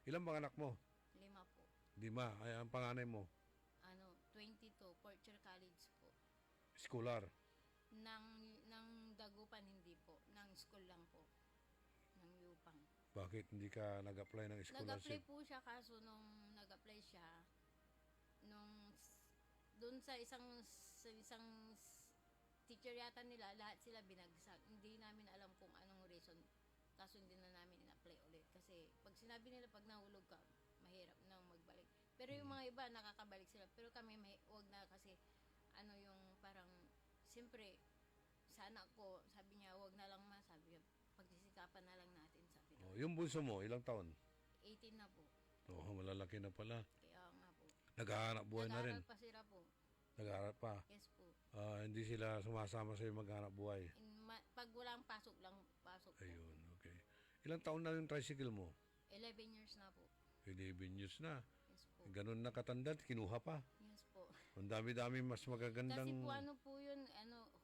Ilan bang anak mo? 5 po. 5. Ay, ang panganay mo? 22, fourth year college po. Scholar. Nang Dagupan, hindi po. Nang school lang po. Nang Yupang. Bakit hindi ka nag-apply ng scholarship? Nag-apply po siya, kaso nung nag-apply siya, doon sa isang teacher yata nila, lahat sila binagsak. Hindi namin alam kung anong reason. Kaso hindi na namin in-apply ulit. Kasi pag sinabi nila pag nahulog ka, mahirap nang magbalik. Pero yung mga iba, nakakabalik sila. Pero kami, wag na kasi, yung parang, siyempre, sana ko, sabi niya, wag na lang sabi niya, pagsisikapan na lang natin, sabi niya. Yung bunso mo, ilang taon? 18 na po. Malalaki na pala. Kaya nga po. Naghahanap buhay na rin. Nag-aaral pa sila po. Nag-aaral pa? Yes po. Hindi sila sumasama sa'yo maghanap buhay? Pag walang pasok lang, pasok po. Ayun, okay. Ilang taon na yung tricycle mo? 11 years na po. 11 years na. Yes po. Ganun na katanda, kinuha pa. Yes po. Ang dami-dami mas magagandang... Kasi po po yun,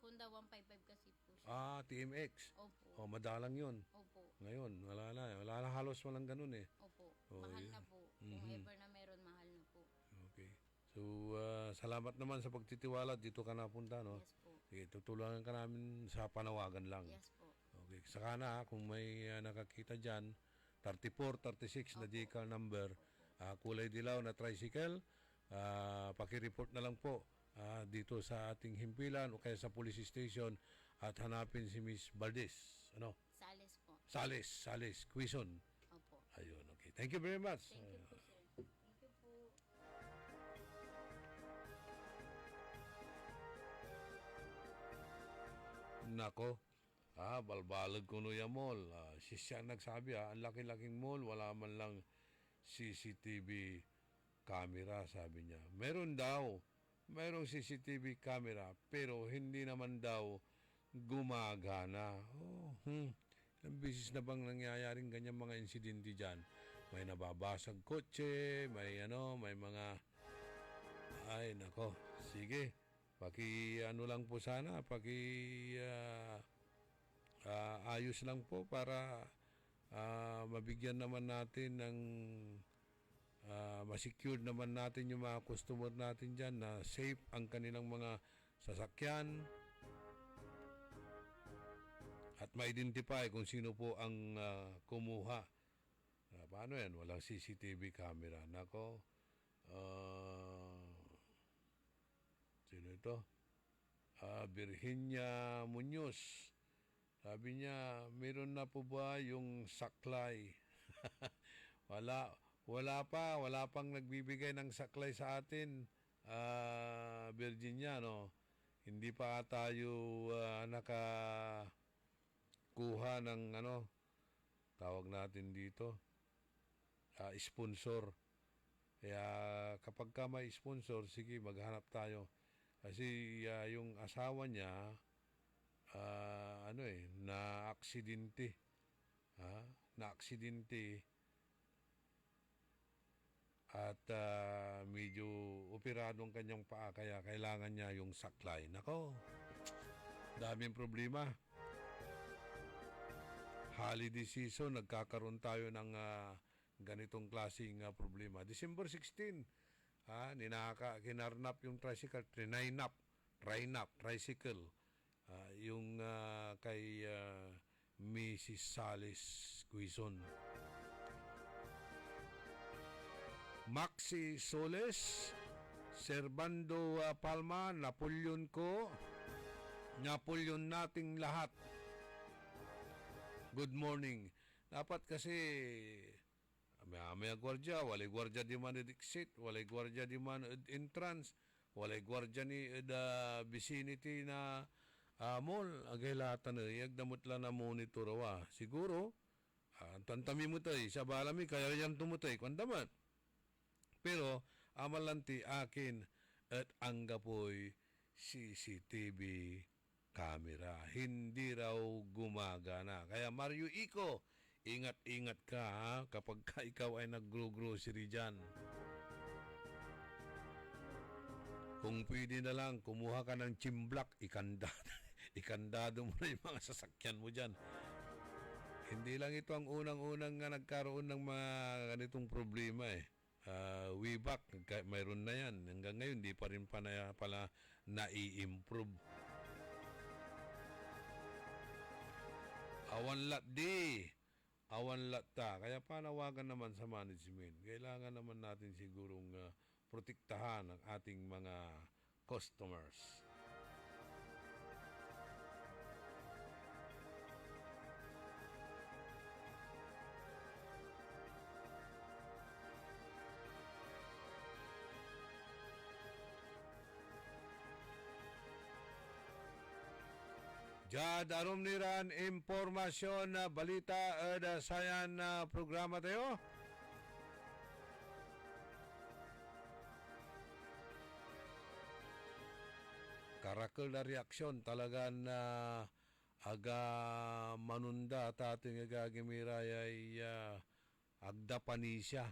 Honda 155 kasi po siya. TMX. Opo. Madalang yun. Opo. Ngayon, wala na halos walang ganun eh. Opo. Mahal na po. Kung ever na meron, mahal na po. Okay. So, salamat naman sa pagtitiwala. Dito ka napunta, no? Yes po. Sige, tutulungan ka namin sa panawagan lang. Yes po. Okay. Saka na, kung may nakakita dyan, 3436 na decal number, kulay dilaw na tricycle, pakireport na lang po dito sa ating himpilan o kaya sa police station at hanapin si Miss Valdez. Sales po. Sales, Quezon. Opo. Ayun, okay. Thank you very much. Thank you po, sir. Thank you po. Nako, balbalag ko no yung mall. Siya nagsabi, ang laki-laking mall, wala man lang CCTV camera, sabi niya. Merong CCTV camera, pero hindi naman daw gumagana. Ilang bisis na bang nangyayaring ganyan mga insidente dyan? May nababasag kotse, may mga... Ay, nako, sige. Lang po sana, ayos lang po para mabigyan naman natin ng ma-secure naman natin yung mga customer natin dyan na safe ang kanilang mga sasakyan at ma-identify kung sino po ang kumuha. Paano yan? Walang CCTV camera. Nako, sino ito? Virginia Muñoz. Sabi niya, meron na po ba yung saklay? Wala pang nagbibigay ng saklay sa atin. Virginia, no? Hindi pa tayo nakakuha ng tawag natin dito, sponsor. Kaya kapag ka may sponsor, sige, maghanap tayo. Kasi yung asawa niya, na-aksidente. Na-aksidente. At medyo operado ang kanyang paa, kaya kailangan niya yung saklay. Nako, daming problema. Holiday season, nagkakaroon tayo ng ganitong klaseng problema. December 16, kinarnap yung tricycle, tricycle. Yung kay Mrs. Sales Quezon. Maxi Soles, Servando Palma, Napoleon nating lahat. Good morning. Dapat kasi may gwardiya, walay gwardiya di man exit, walay gwardiya di man entrance, walay gwardiya ni vicinity na mall. Agay latan na, yagdamot lang na monitor wa. Siguro, Tantami mo tayo, sa balami, kaya yan tumutay, kwandaman. Pero, amalanti akin at ang gapoy CCTV camera. Hindi raw gumagana. Kaya Mario Ico, ingat-ingat ka ha, kapag ikaw ay nag-grocery dyan. Kung pwede na lang, kumuha ka ng chimblak, ikandado mo na yung mga sasakyan mo dyan. Hindi lang ito ang unang-unang nga nagkaroon ng mga ganitong problema eh. Way back, mayroon na yan. Hanggang ngayon, di pa rin pala nai-improve. Awan lat di. Awan lat ta. Kaya panawagan naman sa management. Kailangan naman natin sigurong protektahan ang ating mga customers. Jad arom niran impormasyon na balita da sayan na programa tayo. Karakol na reaksyon talaga na aga manunda at ating agagimiray ay agda panisya.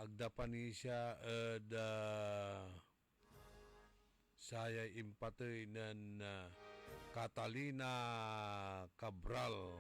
Agda panisya da saya impatoy ng Catalina Cabral.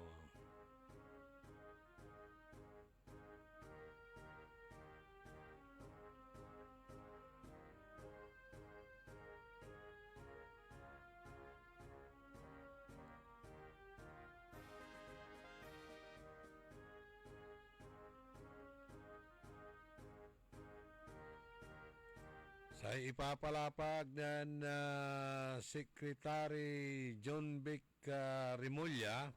Sa ipapalapag ng Secretary John Vic Remulla,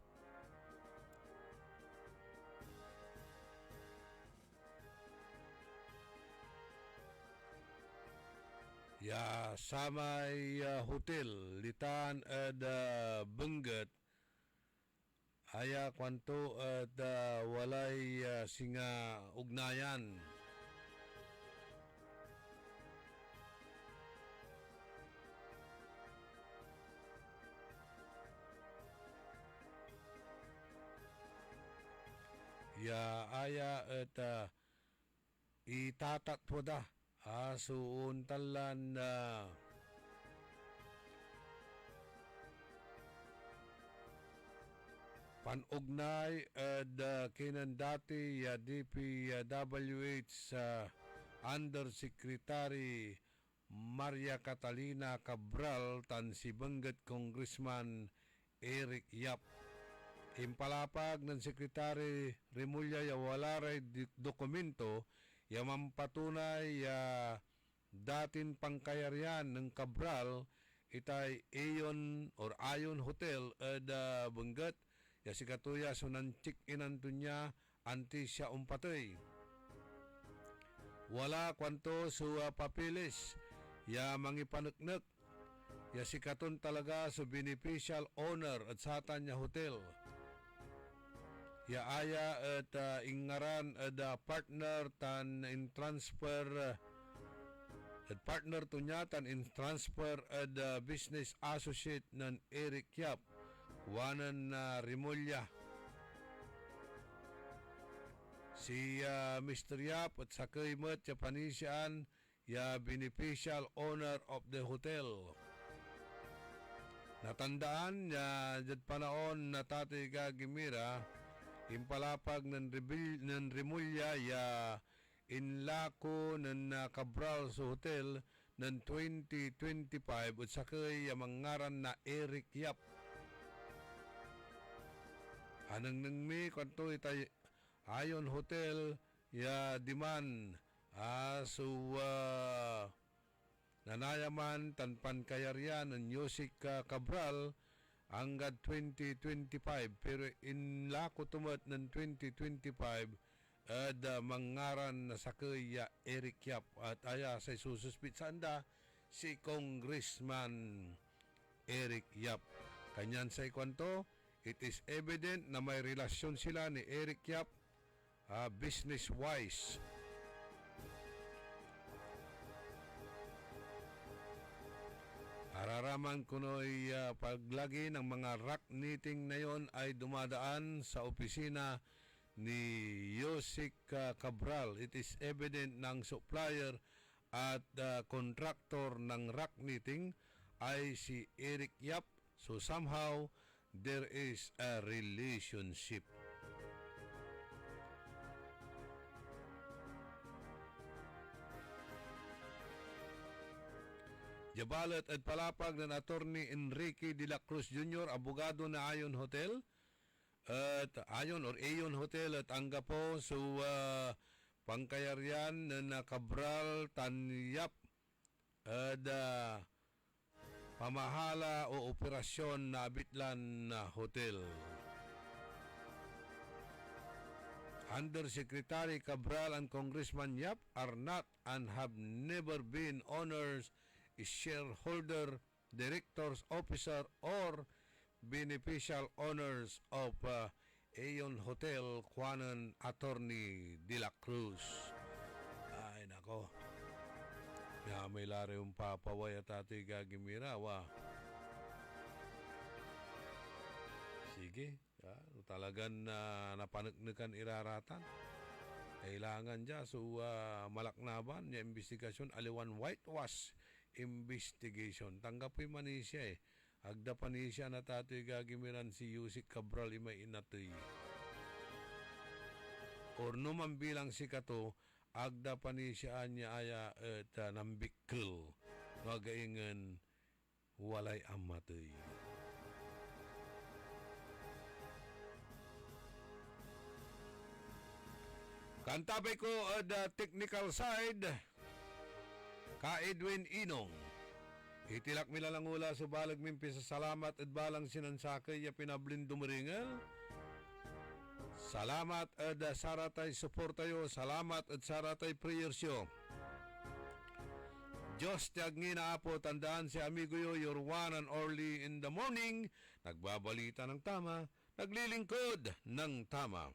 ya samay hotel litan at Benguet aya kwanto at walay singa ugnayan. Ya aya at itatatpo da suun talan panugnay at kinandati DPWH Undersecretary Maria Catalina Cabral tan si Benguet Congressman Eric Yap. Impalapag ng Secretary Remulla ya wala ray dokumento ya mampatunay ya datin pangkayarian ng Cabral itay Ayon Hotel at Benguet ya si katuya sunan check-inan to niya anti siya umpatoy. Wala kwanto su papilis ya mangipanuknuk ya si katon talaga su beneficial owner at satan niya hotel. Ya aya at ingaran at partner tan in transfer at partner to niya tan in transfer at business associate ng Eric Yap wanan Remulla. Si Mr. Yap at sakay mo't ya panisyan ya beneficial owner of the hotel. Natandaan ya jad panaon na Tatay Gagimira impalapag ng Remulla ya inlako ng Cabral sa hotel ng 2025 at sakay mangaran na Eric Yap. Anang nang may kanto itay Ayon Hotel ya diman nanayaman tanpan kayaryan ng Yusik Cabral hanggang 2025 pero inlako tumat ng 2025 at mangaran na sakay Eric Yap at aya sa sususpit sanda si Congressman Eric Yap. Kanyan sa ikwanto, it is evident na may relasyon sila ni Eric Yap business-wise. Araraman ko no'y paglagi ng mga rock knitting na yon ay dumadaan sa opisina ni Yosik Cabral. It is evident ng supplier at contractor ng rock knitting ay si Eric Yap. So somehow, there is a relationship. Jabalat at palapag ng attorney Enrique de la Cruz Jr., abogado na Ayon Hotel at Ayon Hotel at angga po so pangkayarian na Cabral Tanyap at pamahala o operasyon na Abitlan na Hotel. Undersecretary Cabral and Congressman Yap are not and have never been owners, shareholder, directors, officer, or beneficial owners of Ayon Hotel, Juanan Attorney de la Cruz. Ay, nako. May lari yung papaway at ati gagimira, wa. Sige, talagang napanagnakan iraratan. Kailangan dyan, so malaknaban, yung investigasyon, aliwan whitewash investigation. Tanggapin man siya Agda pa siya na tatoy gagimiran si Yusik Cabral imay inatoy. Or numan bilang si kato, agda pa siya anya aya at nambikkel. Magaingan walay amatoy. Kantabay ko the technical side. Ka Edwin Inong. Itilak mila lang ula sa balag mimpi sa salamat at balang sinansakay ya pinablin dumaringal. Salamat at saratay suportayo. Salamat at saratay prayersyo. Diyos tiyag ngina po tandaan si amigo yo your one and only in the morning. Nagbabalita ng tama, naglilingkod ng tama.